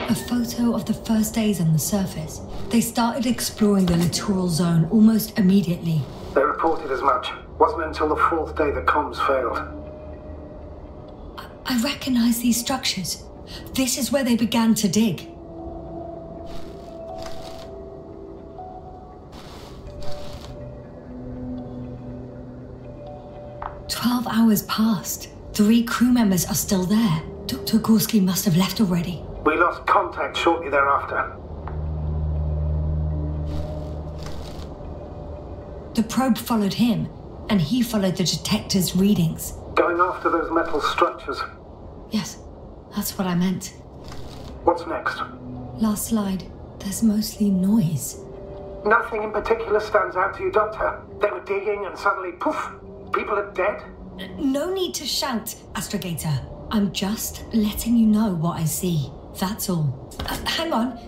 A photo of the first days on the surface. They started exploring the littoral zone almost immediately. They reported as much. Wasn't until the fourth day the comms failed. I recognize these structures. This is where they began to dig. "12 hours passed. 3 crew members are still there. Dr. Gorski must have left already. We lost contact shortly thereafter. The probe followed him, and he followed the detector's readings. Going after those metal structures. Yes, that's what I meant. What's next? Last slide. There's mostly noise. Nothing in particular stands out to you, Doctor. They were digging and suddenly, poof, people are dead? No need to shout, Astrogator. I'm just letting you know what I see. That's all. Hang on.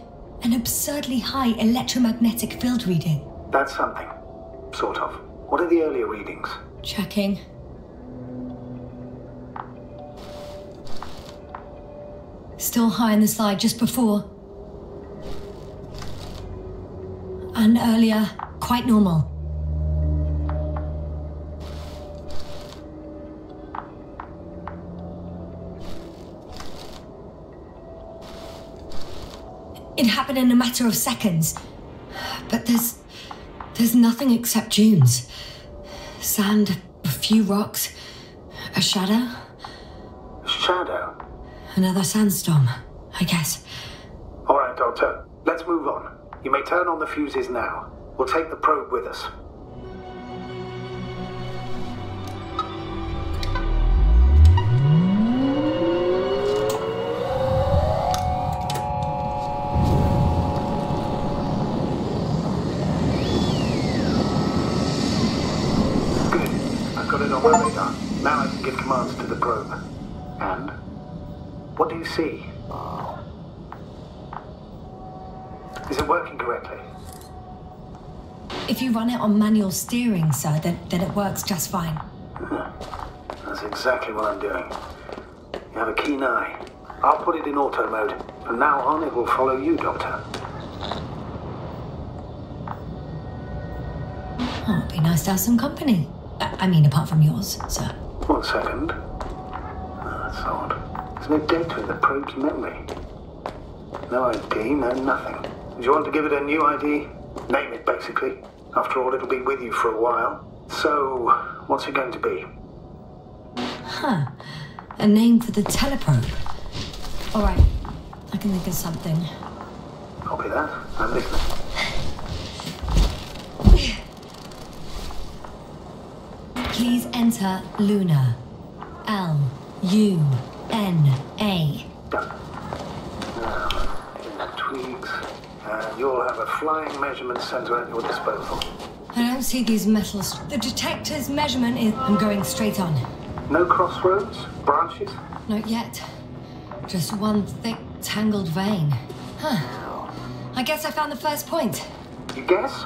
An absurdly high electromagnetic field reading. That's something. Sort of. What are the earlier readings? Checking. Still high in the slide just before. And earlier, quite normal. It happened in a matter of seconds. But there's nothing except dunes. Sand, a few rocks, a shadow. Shadow? Another sandstorm, I guess. All right, Doctor. Let's move on. You may turn on the fuses now. We'll take the probe with us. On my radar. Now I can give commands to the probe. And? What do you see? Is it working correctly? If you run it on manual steering, sir, then it works just fine. That's exactly what I'm doing. You have a keen eye. I'll put it in auto mode. From now on, it will follow you, Doctor. Oh, it'd be nice to have some company. I mean, apart from yours, sir. 1 second. That's odd. There's no data in the probe's memory. No ID, no nothing. Do you want to give it a new ID? Name it, basically. After all, it'll be with you for a while. So, what's it going to be? Huh. A name for the teleprobe. All right. I can think of something. Copy that. I'm listening. Please enter Luna. L-U-N-A. Done. Now, in the tweaks, and you'll have a flying measurement center at your disposal. I don't see these metals. The detector's measurement is... I'm going straight on. No crossroads? Branches? Not yet. Just one thick, tangled vein. Huh. I guess I found the first point. You guess?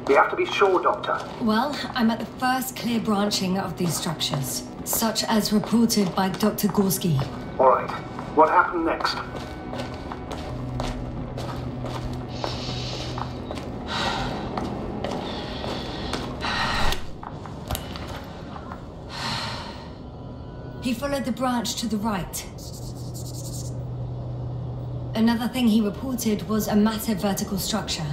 We have to be sure, Doctor. Well, I'm at the first clear branching of these structures, such as reported by Dr. Gorski. All right. What happened next? He followed the branch to the right. Another thing he reported was a massive vertical structure.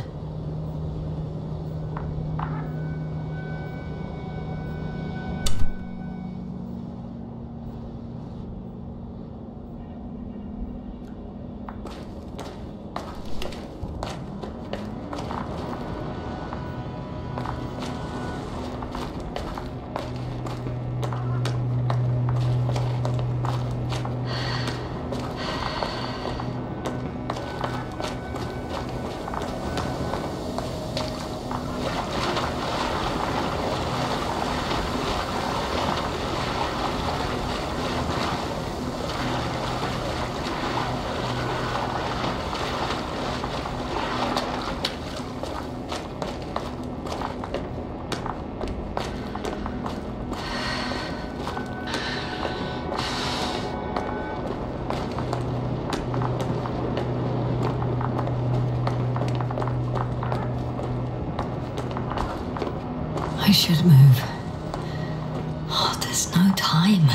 I should move. Oh, there's no time.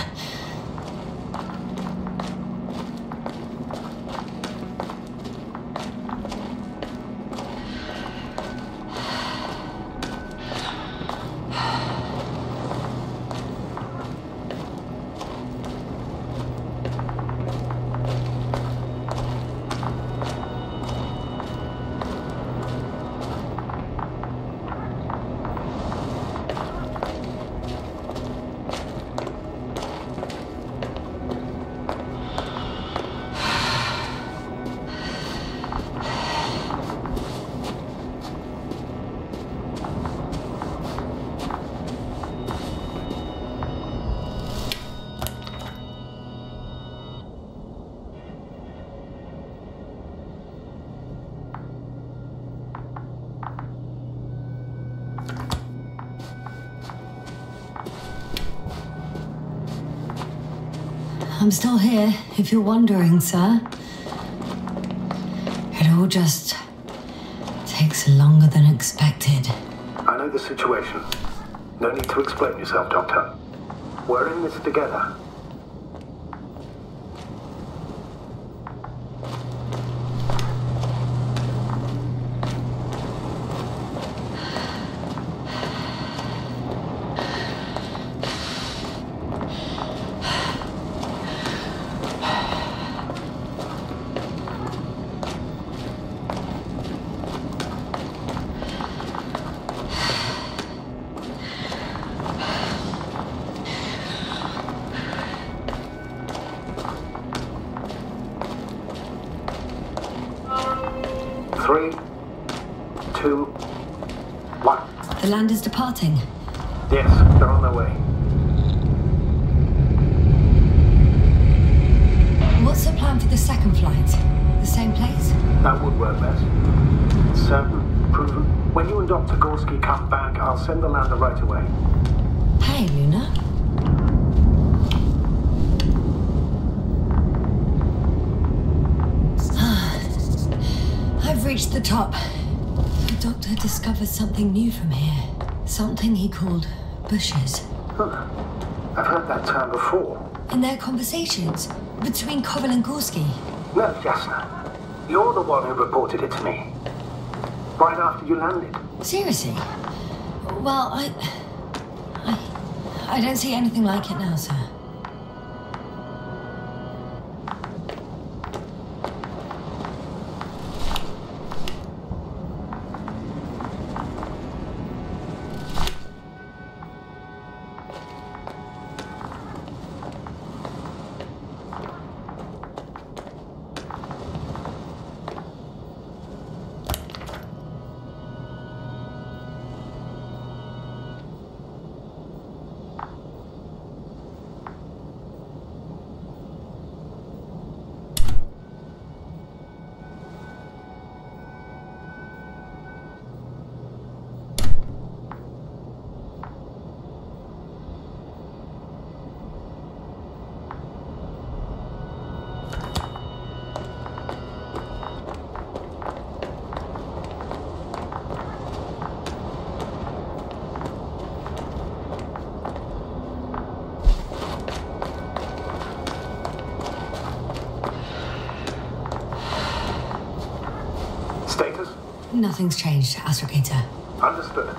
I'm still here, if you're wondering, sir. It all just takes longer than expected. I know the situation. No need to explain yourself, Doctor. We're in this together. Three, two, one. The land is departing. Yes, they're on their way. What's the plan for the second flight? The same place? That would work best. Certain, proven. When you and Dr. Gorski come back, I'll send the lander right away. Hey, Luna. I've reached the top. The doctor discovered something new from here. Something he called bushes. Huh. I've heard that term before. In their conversations between Koval and Gorski. No, Jasna. You're the one who reported it to me. Right after you landed. Seriously? Well, I don't see anything like it now, sir. Nothing's changed, Astrogator. Understood.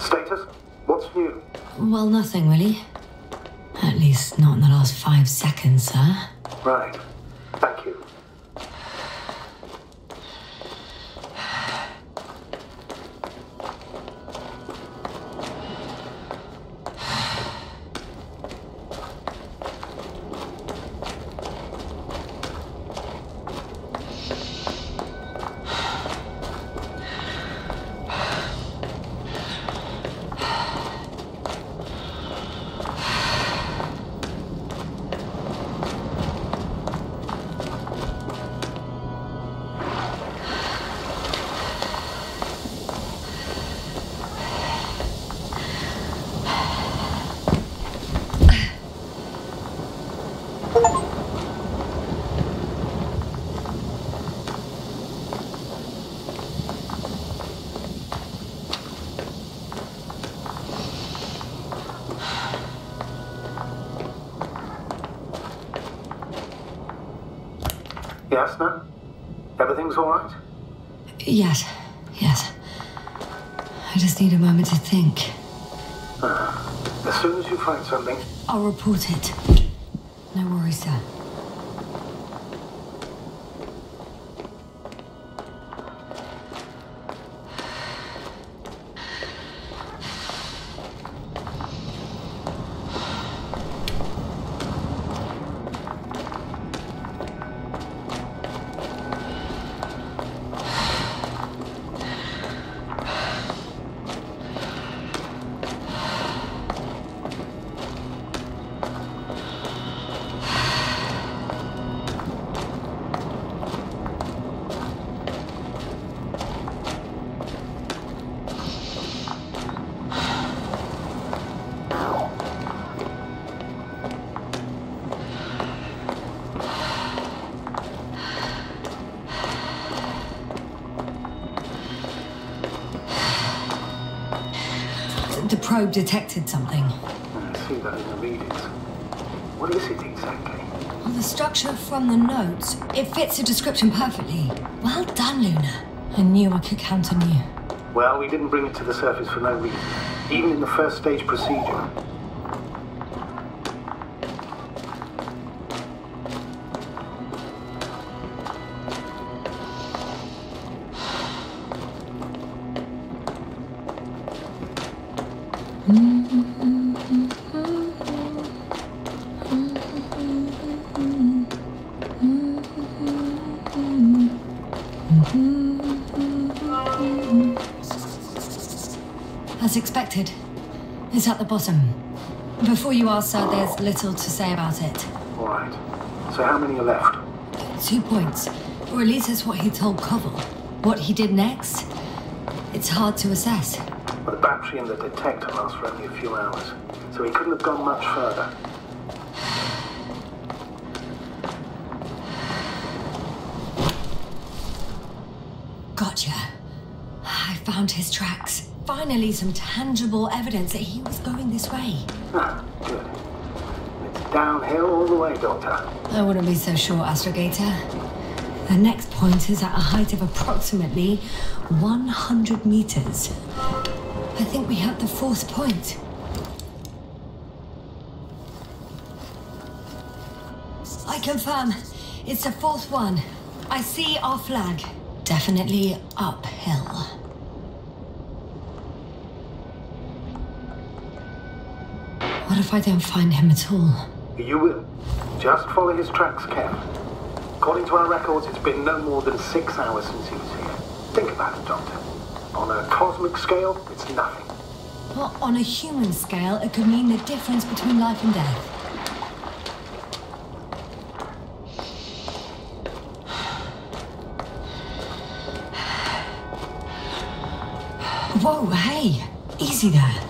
Status? What's new? Well, nothing really. At least not in the last 5 seconds, sir. Right. Thank you. Yes, no? Everything's all right? Yes. I just need a moment to think. As soon as you find something... I'll report it. No worries, sir. The probe detected something. I see that in the readings. What is it exactly? Well, the structure from the notes, it fits the description perfectly. Well done, Luna. I knew I could count on you. Well, we didn't bring it to the surface for no reason. Even in the first stage procedure. As expected. It's at the bottom. Before you ask, sir, there's little to say about it. All right. So how many are left? 2 points. Or at least that's what he told Koval. What he did next, it's hard to assess. Well, the battery and the detector last for only a few hours, so he couldn't have gone much further. Gotcha. I found his tracks. Finally, some tangible evidence that he was going this way. Ah, good. It's downhill all the way, Doctor. I wouldn't be so sure, Astrogator. The next point is at a height of approximately 100 meters. I think we have the 4th point. I confirm. It's the 4th one. I see our flag. Definitely uphill. What if I don't find him at all? You will. Just follow his tracks carefully. According to our records, it's been no more than 6 hours since he was here. Think about it, Doctor. On a cosmic scale, it's nothing. Well, on a human scale, it could mean the difference between life and death. Whoa, hey! Easy there.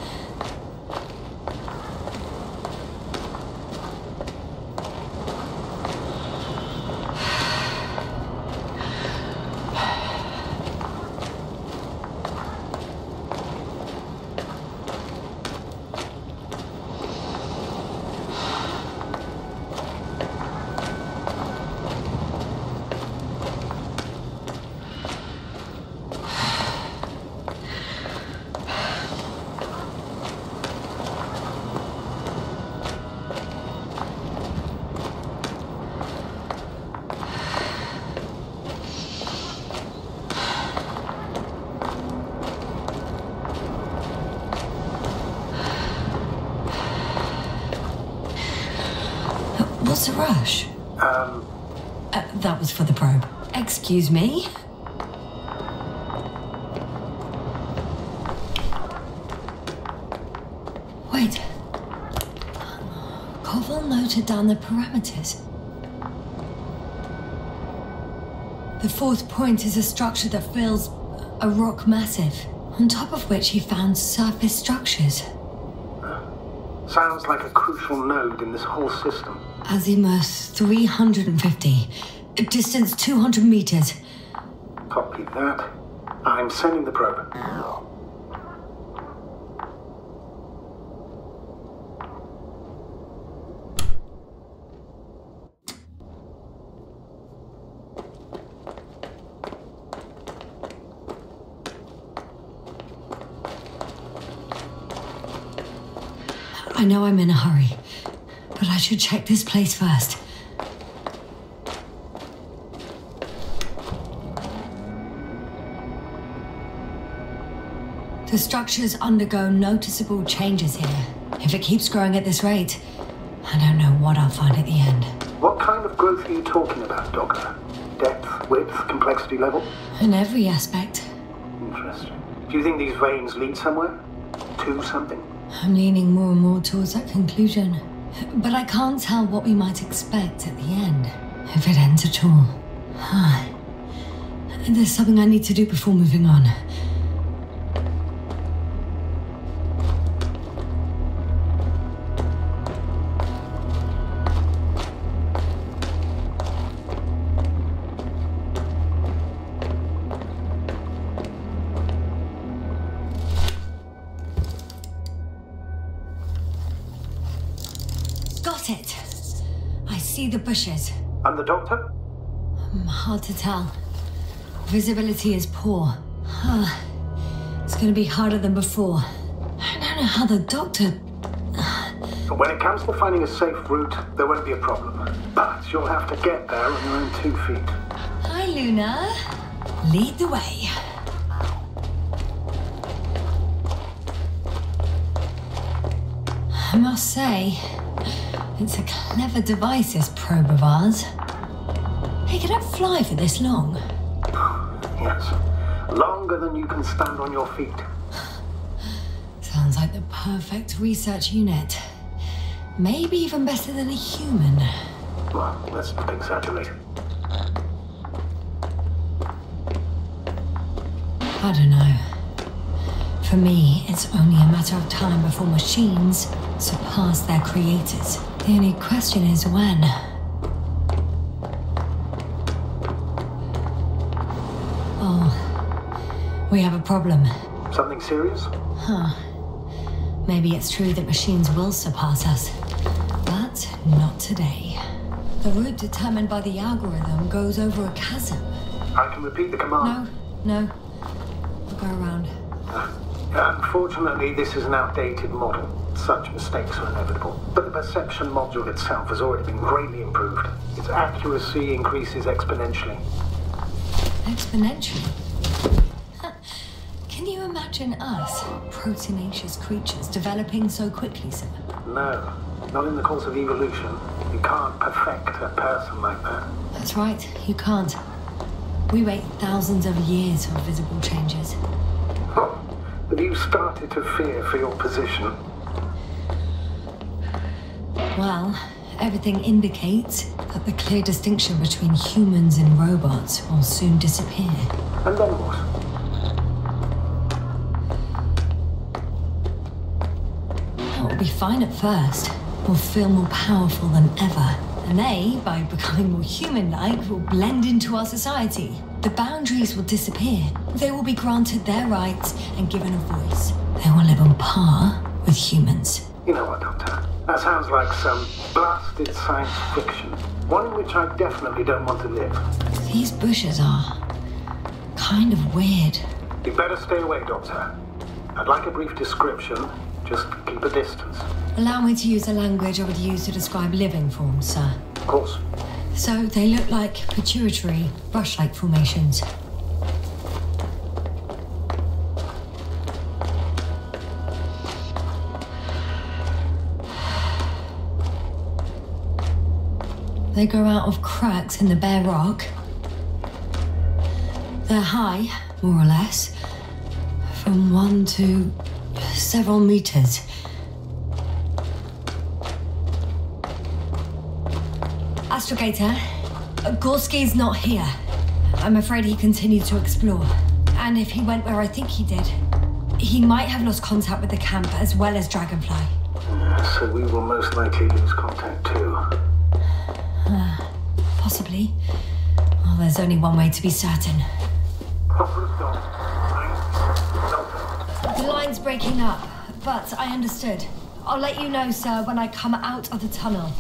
What's the rush? That was for the probe. Excuse me? Wait. Koval noted down the parameters. The fourth point is a structure that fills a rock massive, on top of which he found surface structures. Sounds like a crucial node in this whole system. Azimuth 350. Distance 200 meters. Copy that. I'm sending the probe. I know I'm in a hurry, but I should check this place first. The structures undergo noticeable changes here. If it keeps growing at this rate, I don't know what I'll find at the end. What kind of growth are you talking about, Doctor? Depth, width, complexity level? In every aspect. Interesting. Do you think these veins lead somewhere? To something? I'm leaning more and more towards that conclusion. But I can't tell what we might expect at the end, if it ends at all. There's something I need to do before moving on. Got it. I see the bushes. And the Doctor? Hard to tell. Visibility is poor. It's gonna be harder than before. I don't know how the Doctor... When it comes to finding a safe route, there won't be a problem. But you'll have to get there on your own 2 feet. Hi, Luna. Lead the way. I must say, it's a clever device, this probe of ours. Hey, can it fly for this long? Yes. Longer than you can stand on your feet. Sounds like the perfect research unit. Maybe even better than a human. Well, let's not exaggerate. I don't know. For me, it's only a matter of time before machines surpass their creators. The only question is when. Oh, we have a problem. Something serious? Maybe it's true that machines will surpass us, but not today. The route determined by the algorithm goes over a chasm. I can repeat the command. No. We'll go around. Unfortunately, this is an outdated model. Such mistakes are inevitable. But the perception module itself has already been greatly improved. Its accuracy increases exponentially. Exponentially? Can you imagine us, proteinaceous creatures, developing so quickly, sir? No. Not in the course of evolution. You can't perfect a person like that. That's right, you can't. We wait thousands of years for visible changes. Oh, have you started to fear for your position? Well, everything indicates that the clear distinction between humans and robots will soon disappear. And then what? It'll be fine at first. We'll feel more powerful than ever. And they, by becoming more human-like, will blend into our society. The boundaries will disappear. They will be granted their rights and given a voice. They will live on par with humans. You know what, Doctor? That sounds like some blasted science fiction. One in which I definitely don't want to live. These bushes are kind of weird. You better stay away, Doctor. I'd like a brief description. Just keep a distance. Allow me to use the language I would use to describe living forms, sir. Of course. So they look like pituitary, brush-like formations. They grow out of cracks in the bare rock. They're high, more or less, from 1 to several meters. Astrogator, Gorski's not here. I'm afraid he continued to explore. And if he went where I think he did, he might have lost contact with the camp as well as Dragonfly. So we will most likely lose contact too. Possibly. Well, there's only one way to be certain. The line's breaking up, but I understood. I'll let you know, sir, when I come out of the tunnel.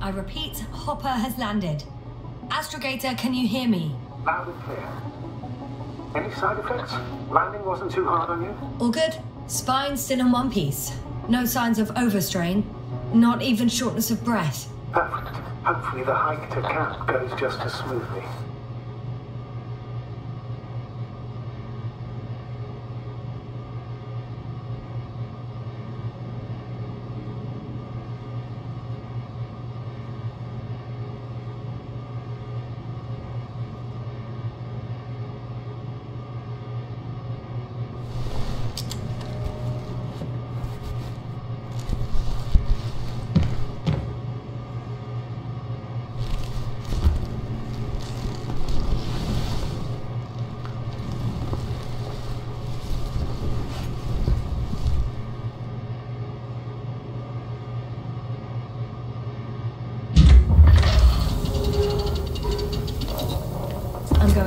I repeat, Hopper has landed. Astrogator, can you hear me? Loud and clear. Any side effects? Landing wasn't too hard on you? All good. Spine still in one piece. No signs of overstrain. Not even shortness of breath. Perfect. Hopefully the hike to camp goes just as smoothly.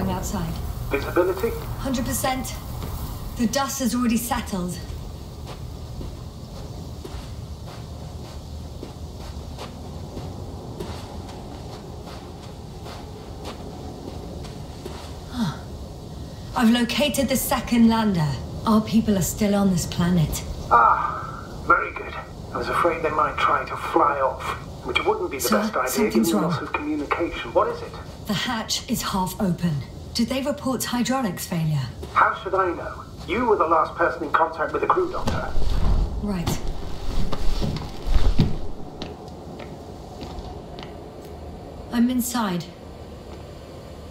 Outside. Visibility? 100%. The dust has already settled. I've located the second lander. Our people are still on this planet. Ah, very good. I was afraid they might try to fly off, which wouldn't be the best idea given the loss of communication. What is it? The hatch is half open. Did they report hydraulics failure? How should I know? You were the last person in contact with the crew, Doctor. Right. I'm inside.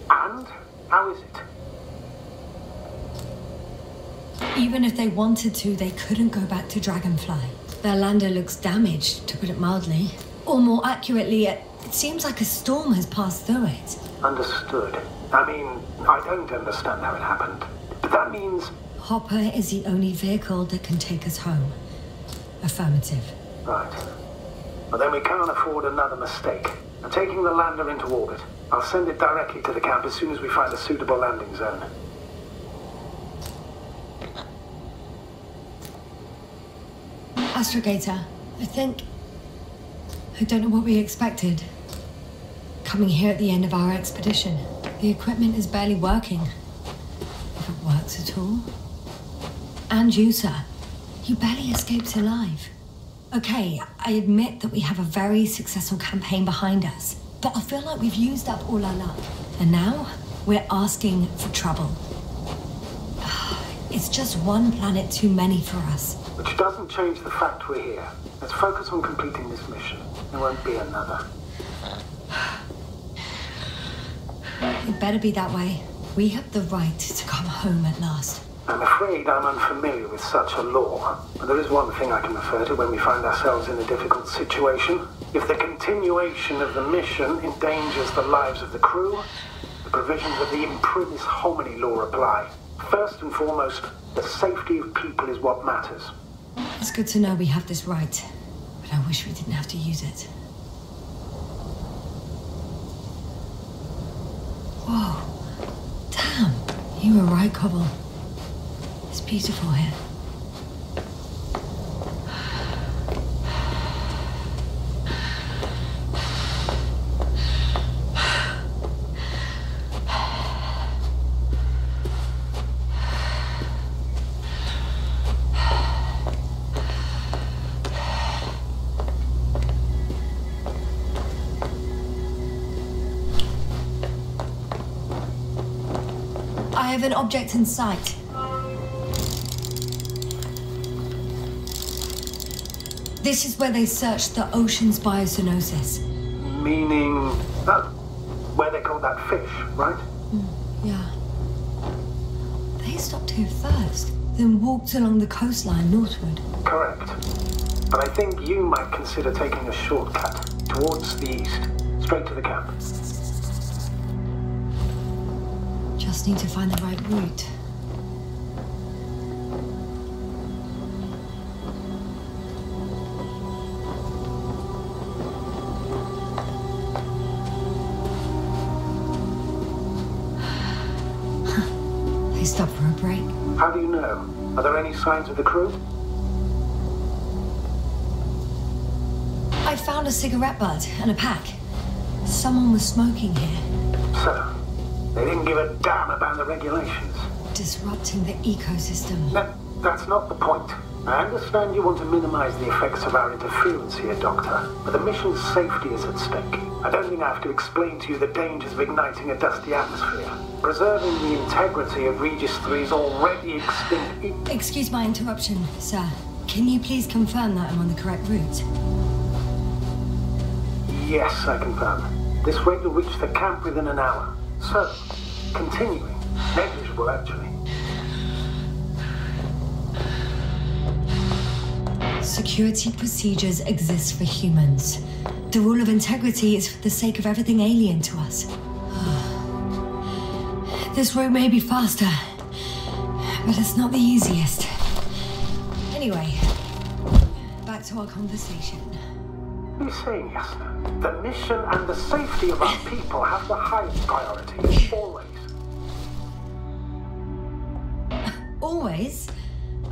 And? How is it? Even if they wanted to, they couldn't go back to Dragonfly. Their lander looks damaged, to put it mildly. Or more accurately, it seems like a storm has passed through it. Understood. I mean, I don't understand how it happened. But that means... Hopper is the only vehicle that can take us home. Affirmative. Right. Well, then we can't afford another mistake. I'm taking the lander into orbit. I'll send it directly to the camp as soon as we find a suitable landing zone. Astrogator, I don't know what we expected. Coming here at the end of our expedition. The equipment is barely working. If it works at all. And you, sir. You barely escaped alive. Okay, I admit that we have a very successful campaign behind us, but I feel like we've used up all our luck. And now, we're asking for trouble. It's just one planet too many for us. Which doesn't change the fact we're here. Let's focus on completing this mission. There won't be another. It better be that way. We have the right to come home at last. I'm afraid I'm unfamiliar with such a law, but there is one thing I can refer to when we find ourselves in a difficult situation. If the continuation of the mission endangers the lives of the crew, the provisions of the Imprimis Homini law apply. First and foremost, the safety of people is what matters. It's good to know we have this right, but I wish we didn't have to use it. Whoa. Damn. You were right, Cobble. It's beautiful here. I have an object in sight. This is where they searched the ocean's biocenosis. Meaning... where they caught that fish, right? Yeah. They stopped here first, then walked along the coastline northward. Correct. But I think you might consider taking a shortcut towards the east, straight to the camp. Just need to find the right route. They stopped for a break. How do you know? Are there any signs of the crew? I found a cigarette butt and a pack. Someone was smoking here. So, they didn't give a damn about the regulations. Disrupting the ecosystem. No, that's not the point. I understand you want to minimize the effects of our interference here, Doctor, but the mission's safety is at stake. I don't think I have to explain to you the dangers of igniting a dusty atmosphere. Preserving the integrity of Regis 3's already extinct... Excuse my interruption, sir. Can you please confirm that I'm on the correct route? Yes, I confirm. This rate will reach the camp within an hour. So, continuing. Negligible, actually. Security procedures exist for humans. The rule of integrity is for the sake of everything alien to us. This route may be faster, but it's not the easiest. Anyway, back to our conversation. What are you saying, Yasna? The mission and the safety of our people have the highest priority, always. Always?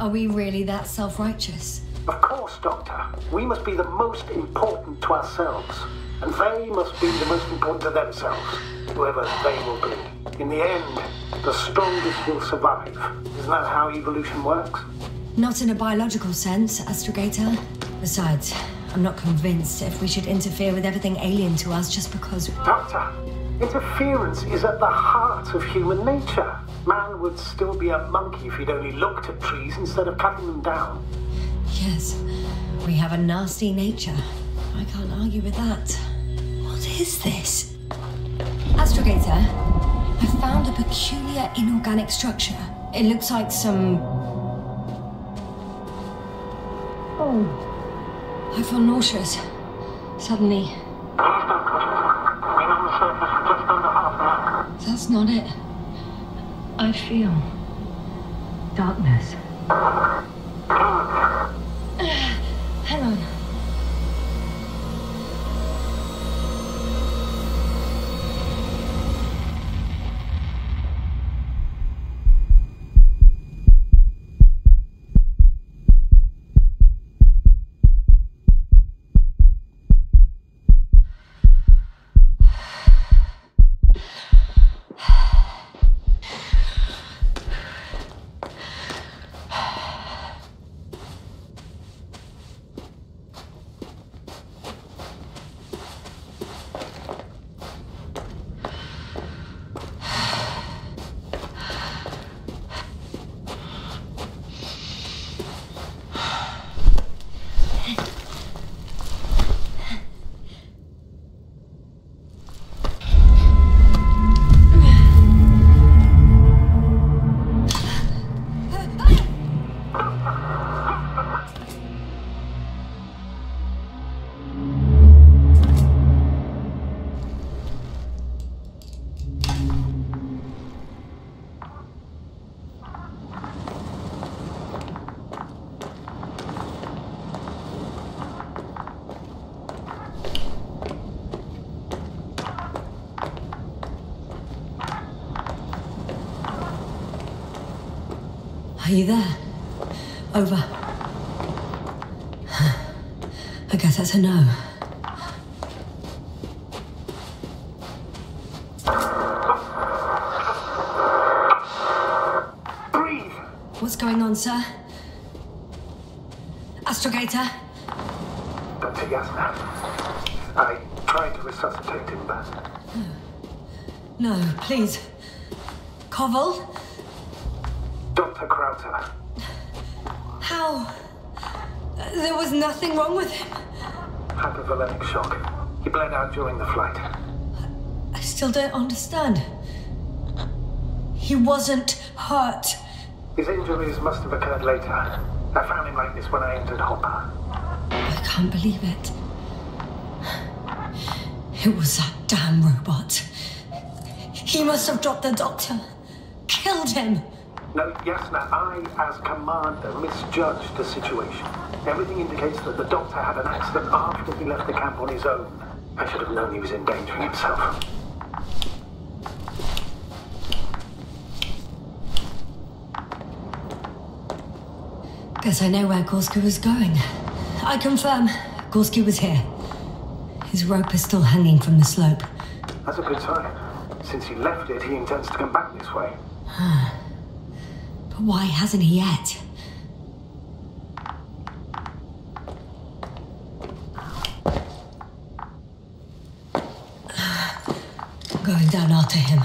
Are we really that self-righteous? Of course, Doctor. We must be the most important to ourselves, and they must be the most important to themselves, whoever they will be. In the end, the strongest will survive. Isn't that how evolution works? Not in a biological sense, Astrogator. Besides, I'm not convinced if we should interfere with everything alien to us just because... Doctor, interference is at the heart of human nature. Man would still be a monkey if he'd only looked at trees instead of cutting them down. Yes, we have a nasty nature. I can't argue with that. What is this? Astrogator, I found a peculiar inorganic structure. It looks like some I feel nauseous. Suddenly. Please don't touch me. Been on the surface for just under half an hour. That's not it. I feel darkness. Hang on. Are you there? Over. I guess that's a no. Breathe! What's going on, sir? Astrogator? Dr. Yasna. I tried to resuscitate him, but... No, please. Koval? Dr. Krauter. How? There was nothing wrong with him. Hypovolemic shock. He bled out during the flight. I still don't understand. He wasn't hurt. His injuries must have occurred later. I found him like this when I entered Hopper. I can't believe it. It was that damn robot. He must have dropped the doctor. Killed him. No, Yasna, I, as commander, misjudged the situation. Everything indicates that the doctor had an accident after he left the camp on his own. I should have known he was endangering himself. Guess I know where Gorski was going. I confirm, Gorski was here. His rope is still hanging from the slope. That's a good sign. Since he left it, he intends to come back this way. But why hasn't he yet? I'm going down after him.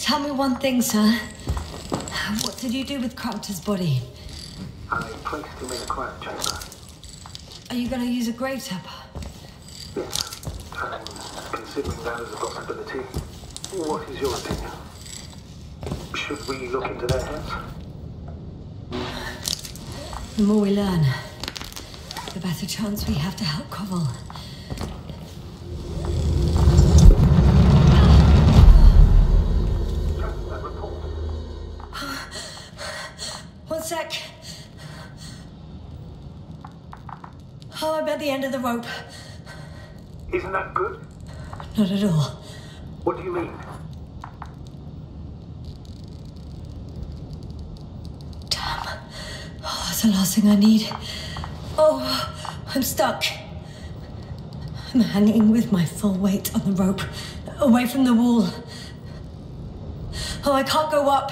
Tell me one thing, sir. What did you do with Krauter's body? I placed him in a quiet chamber. Are you going to use a grave tapper? Yes, I'm considering that as a possibility. What is your opinion? Should we look into their heads? The more we learn, the better chance we have to help Koval. One sec. Oh, I'm at the end of the rope. Isn't that good? Not at all. What do you mean? Damn. Oh, that's the last thing I need. Oh, I'm stuck. I'm hanging with my full weight on the rope, away from the wall. Oh, I can't go up.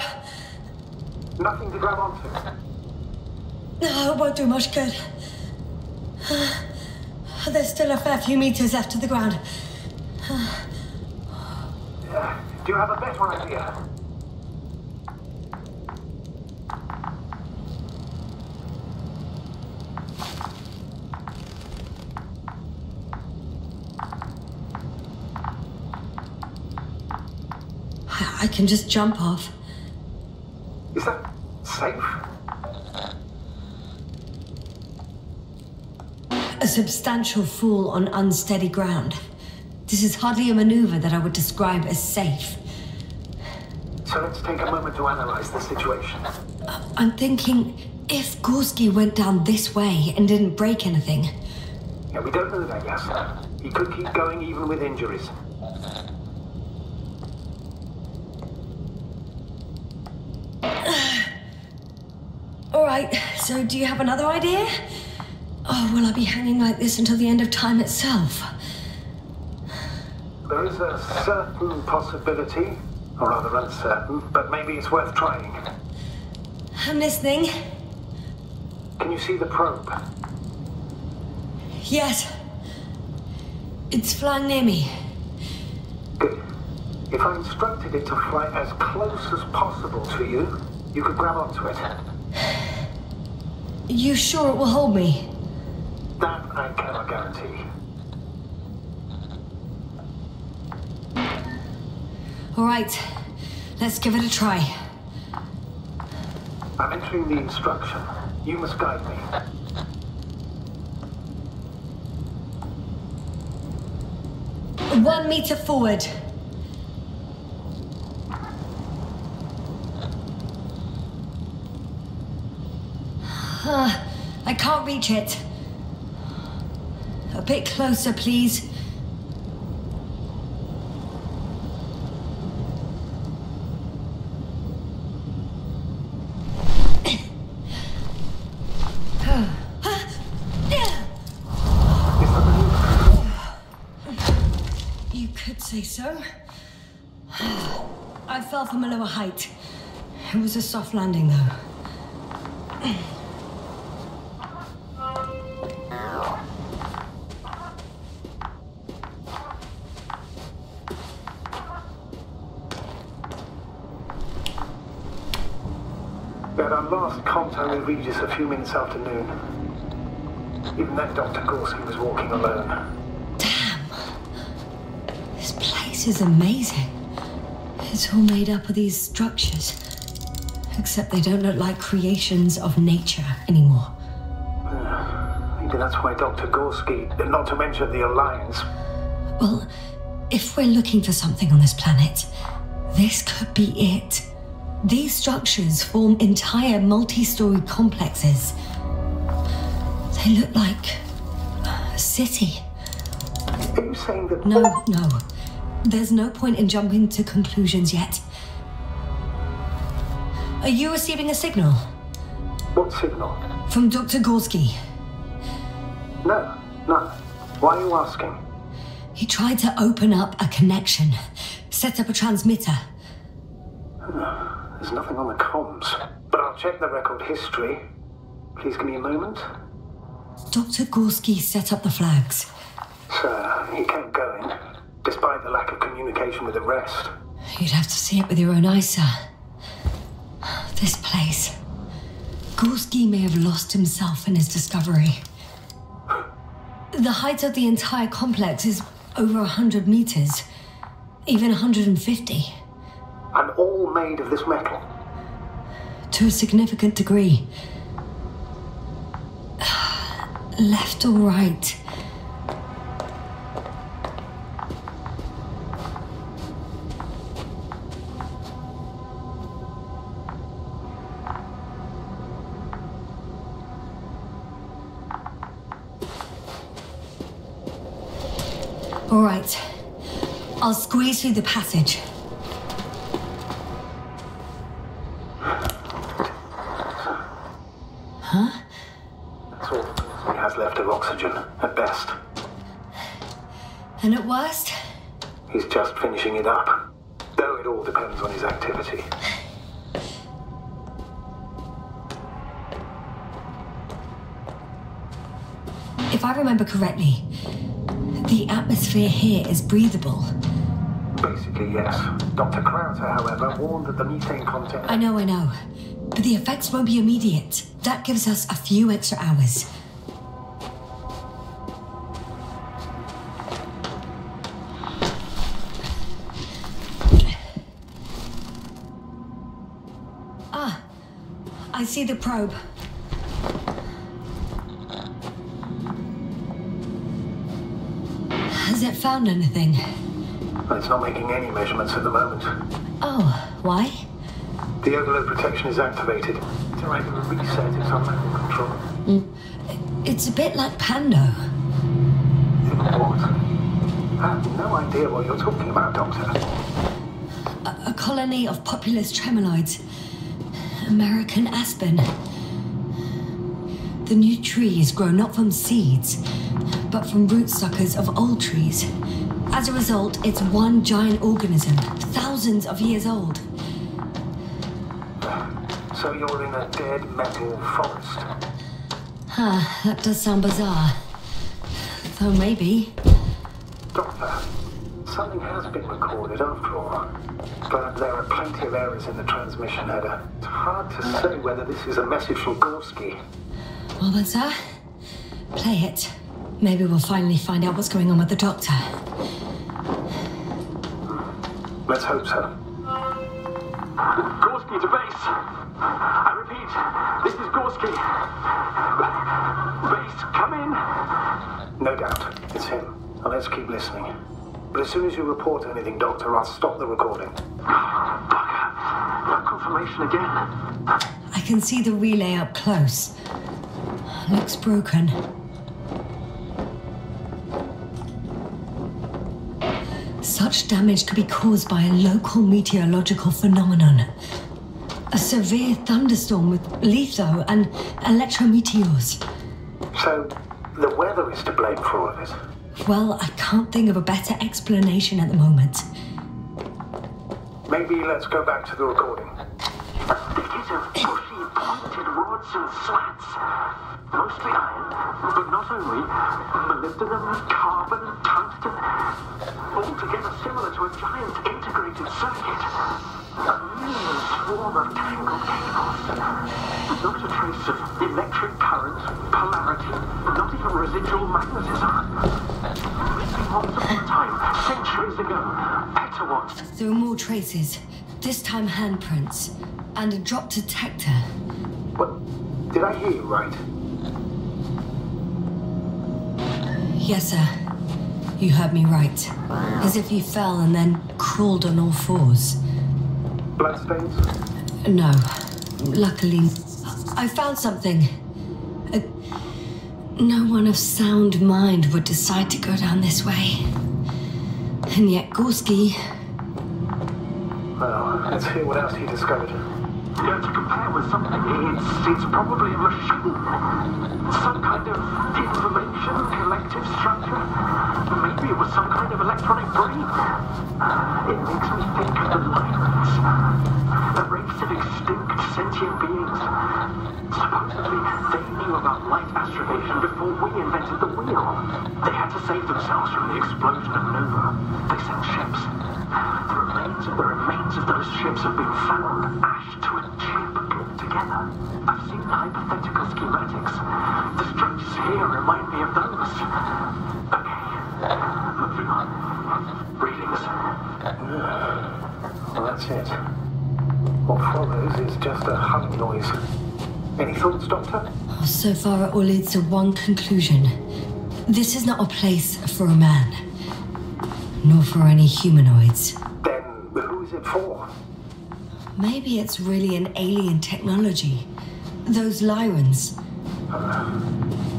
Nothing to grab onto. No, it won't do much good. There's still a fair few meters left to the ground. Do you have a better idea? I can just jump off. Is that safe? a substantial fall on unsteady ground. This is hardly a maneuver that I would describe as safe. So let's take a moment to analyze the situation. I'm thinking, if Gorski went down this way and didn't break anything... Yeah, we don't know that, yes. He could keep going even with injuries. Alright, so do you have another idea? Or will I be hanging like this until the end of time itself? There is a certain possibility, or rather uncertain, but maybe it's worth trying. I'm listening. Can you see the probe? Yes. It's flying near me. Good. If I instructed it to fly as close as possible to you, you could grab onto it. You sure it will hold me? That I cannot guarantee. All right, let's give it a try. I'm entering the instruction. You must guide me. 1 meter forward. I can't reach it. A bit closer, please. You could say so. I fell from a lower height. It was a soft landing, though. We had our last contact with Regis a few minutes after noon. Even then, Dr. Gorski was walking alone. This place is amazing. It's all made up of these structures. Except they don't look like creations of nature anymore. Maybe that's why Dr. Gorski, not to mention the Alliance... Well, if we're looking for something on this planet, this could be it. These structures form entire multi-story complexes. They look like a city. Are you saying that... No. There's no point in jumping to conclusions yet. Are you receiving a signal? What signal? From Dr. Gorski. No, none. Why are you asking? He tried to open up a connection, set up a transmitter. There's nothing on the comms, but I'll check the record history. Please give me a moment. Dr. Gorski set up the flags. So, he kept going, despite the lack of communication with the rest. You'd have to see it with your own eyes, sir. This place. Gorski may have lost himself in his discovery. The height of the entire complex is over 100 meters, even 150. And all made of this metal? To a significant degree. Left or right? All right. I'll squeeze through the passage. Huh? That's all he has left of oxygen, at best. And at worst? He's just finishing it up. Though it all depends on his activity. If I remember correctly, the atmosphere here is breathable. Basically, yes. Dr. Krauter, however, warned that the methane content... I know. But the effects won't be immediate. That gives us a few extra hours. I see the probe. Has it found anything? It's not making any measurements at the moment. Oh, why? The overload protection is activated. It's unable to reset its on manual control. It's a bit like Pando. What? I have no idea what you're talking about, Doctor. A colony of populous tremoloids. American aspen. The new trees grow not from seeds, but from rootsuckers of old trees. As a result, it's one giant organism, thousands of years old. So you're in a dead metal forest? That does sound bizarre. Though maybe. Doctor, something has been recorded after all. But there are plenty of errors in the transmission header. It's hard to say whether this is a message from Gorski. Well then, sir, play it. Maybe we'll finally find out what's going on with the doctor. Let's hope so. Gorski to base. I repeat, this is Gorski. Base, come in. No doubt, it's him. Now let's keep listening. But as soon as you report anything, Doctor, I'll stop the recording. Bugger. No confirmation again. I can see the relay up close. Looks broken. Such damage could be caused by a local meteorological phenomenon. A severe thunderstorm with litho and electrometeors. So, the weather is to blame for all of it? Well, I can't think of a better explanation at the moment. Maybe let's go back to the recording. It is of bushy, pointed rods and slats. Mostly iron, but not only. Molybdenum, carbon, tungsten. Altogether similar to a giant integrated circuit. A mean swarm of tangled cables. Not a trace of electric current, polarity, not even residual magnetism. Written once upon a time, centuries ago, petawatts. There are more traces. This time handprints. And a drop detector. What? Did I hear you right? Yes, sir. You heard me right. As if you fell and then crawled on all fours. Bloodstains? No. Luckily, I found something. No one of sound mind would decide to go down this way. And yet Gorski... Well, let's hear what else he discovered. Yeah, to compare with something, it's probably a machine. Some kind of information collective structure. Maybe it was some kind of electronic brain. It makes me think of the Lyrans. A race of extinct sentient beings. Supposedly, they knew about light astrogation before we invented the wheel. They had to save themselves from the explosion of Nova. They sent ships. The remains of those ships have been found, ashed to a chip glued together. I've seen the hypothetical schematics. The structures here remind me of those. Okay, moving on. Readings. Well, that's it. What follows is just a humming noise. Any thoughts, Doctor? So far, it all leads to one conclusion. This is not a place for a man. Nor for any humanoids. Then who is it for? Maybe it's really an alien technology. Those Lyrans.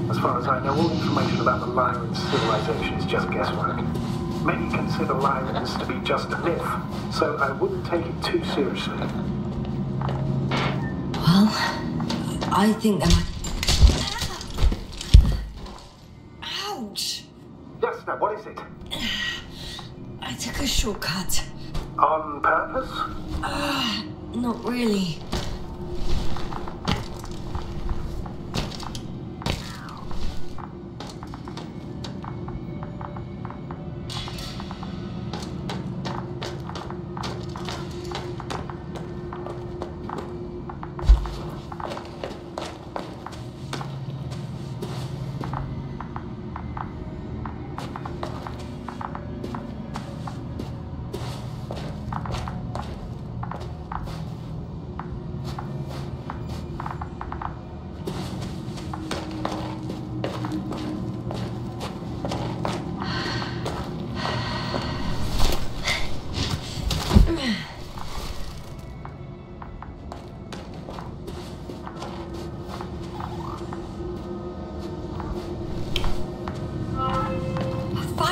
As far as I know, all information about the Lyran civilization is just guesswork. Many consider Lyrans to be just a myth, so I wouldn't take it too seriously. Well, I think there might... Ouch! Yes, now what is it? I took a shortcut. On purpose? Not really.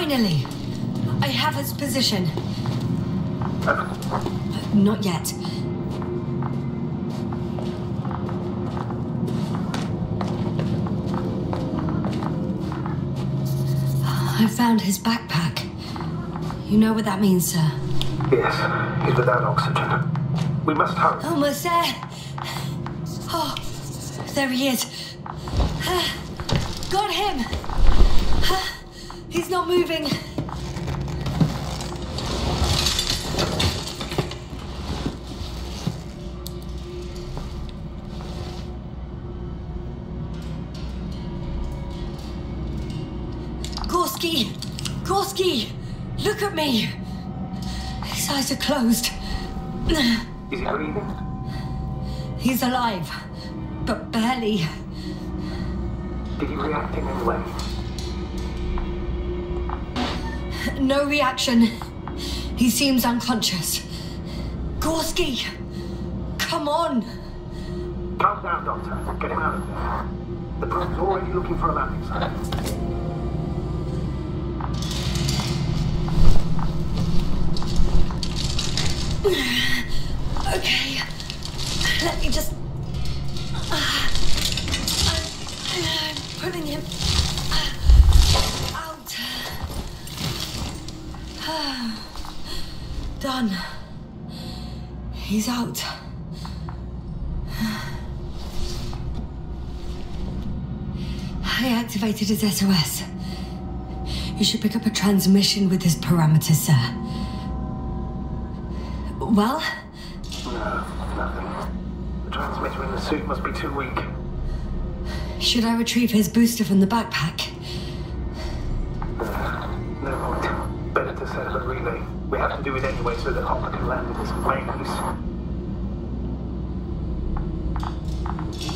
Finally! I have its position. Not yet. I found his backpack. You know what that means, sir? Yes, he's without oxygen. We must hurry. Almost there. Oh, there he is. Got him. He's not moving. Gorski! Look at me! His eyes are closed. Is he breathing? He's alive, but barely. Did he react in any way? No reaction. He seems unconscious. Gorski! Come on! Calm down, Doctor. Get him out of there. The probe's already looking for a landing site. Okay, let me just... I'm putting him out. Done. He's out. I activated his SOS. You should pick up a transmission with his parameters, sir. Well? No, nothing. The transmitter in the suit must be too weak. Should I retrieve his booster from the backpack? No point. Better to set up a relay. We have to do it anyway so that Hopper can land in this maze.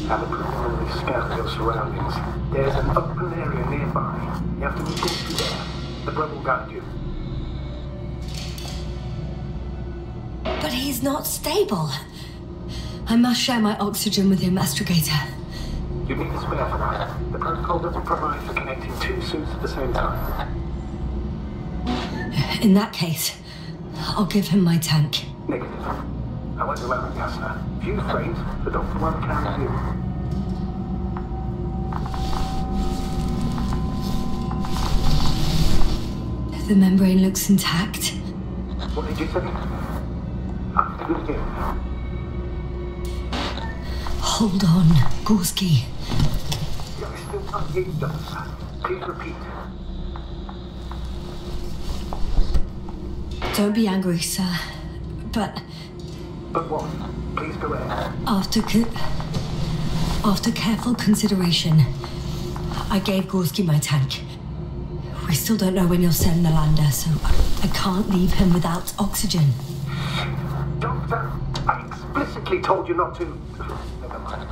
Have a preliminary scan of your surroundings. There's an open area nearby. You have to move into there. The probe will guide you. But he's not stable. I must share my oxygen with him, Astrogator. You need a spare for that. The protocol doesn't provide for connecting two suits at the same time. In that case, I'll give him my tank. Negative. I won't allow the gas now. Few frames, the Doctor won't carry you. The membrane looks intact. What did you say? After you again. Hold on, Gorski. I still can't hear you, Doctor. Please repeat. Don't be angry, sir. But But what? Please go ahead. after careful consideration, I gave Gorski my tank. We still don't know when you'll send the lander, so I can't leave him without oxygen. Doctor, I explicitly told you not to. Never mind.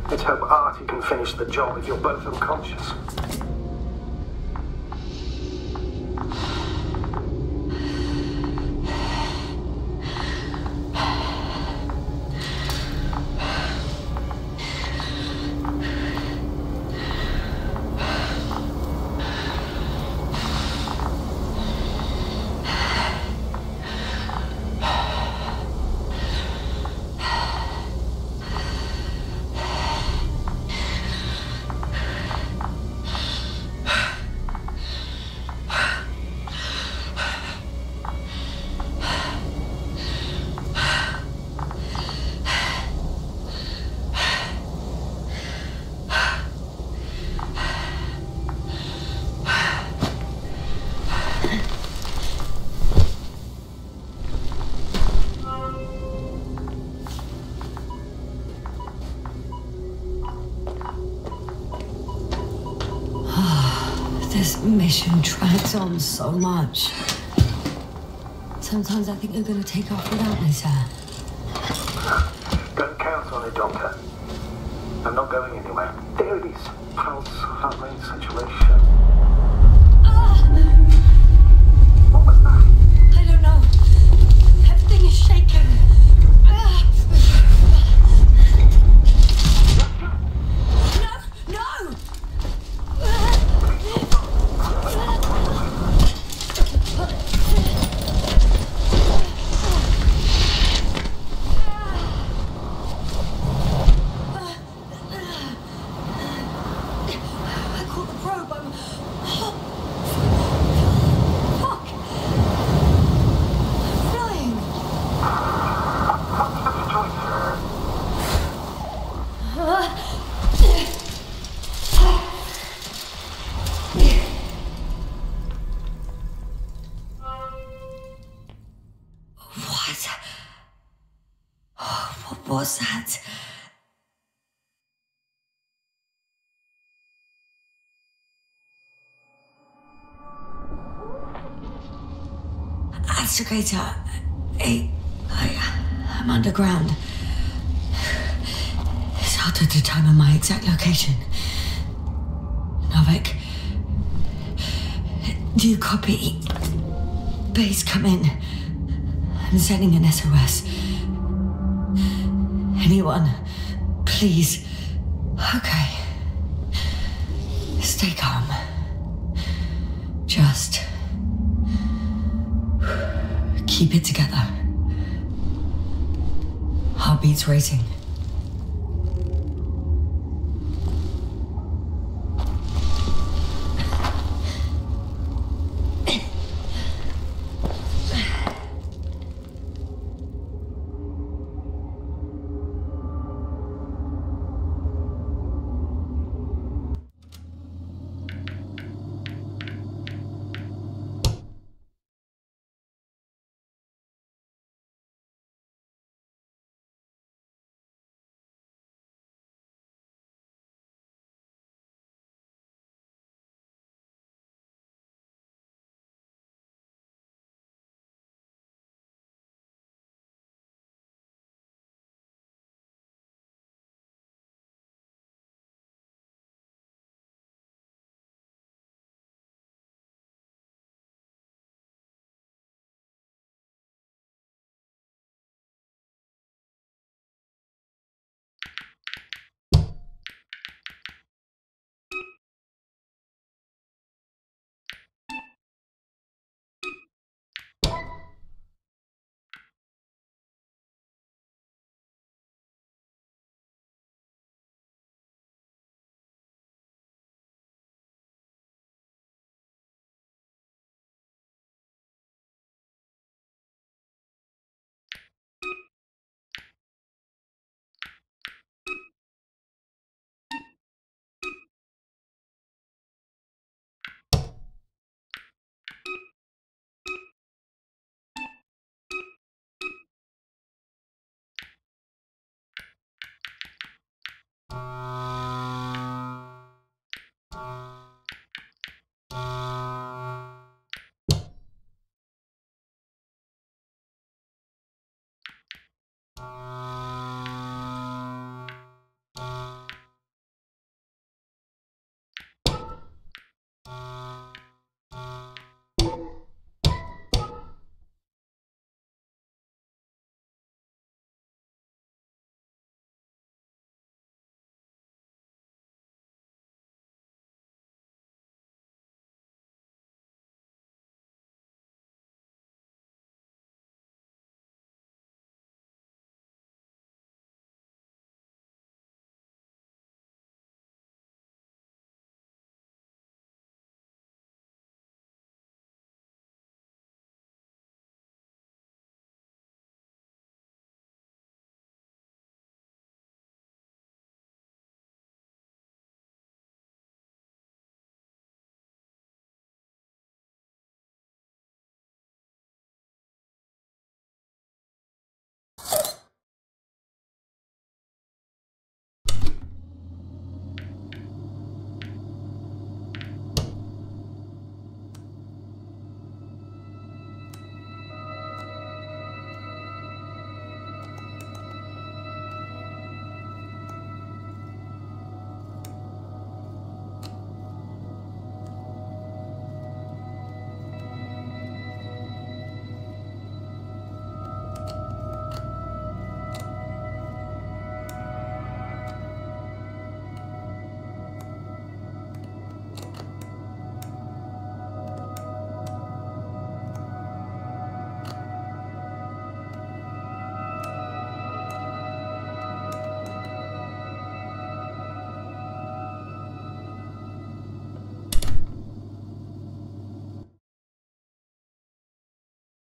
Let's hope Artie can finish the job if you're both unconscious. This mission drags on so much. Sometimes I think you're going to take off without me, sir. Don't count on it, Doctor. I'm not going anywhere. There it is. Pulse, heart rate, saturation. What was that? I don't know. Everything is shaken. No! was that? Astrogator, I'm underground. It's hard to determine my exact location. Novik, do you copy? Base, come in. I'm sending an SOS. Anyone, please. Okay. Stay calm. Just keep it together. Heartbeats racing.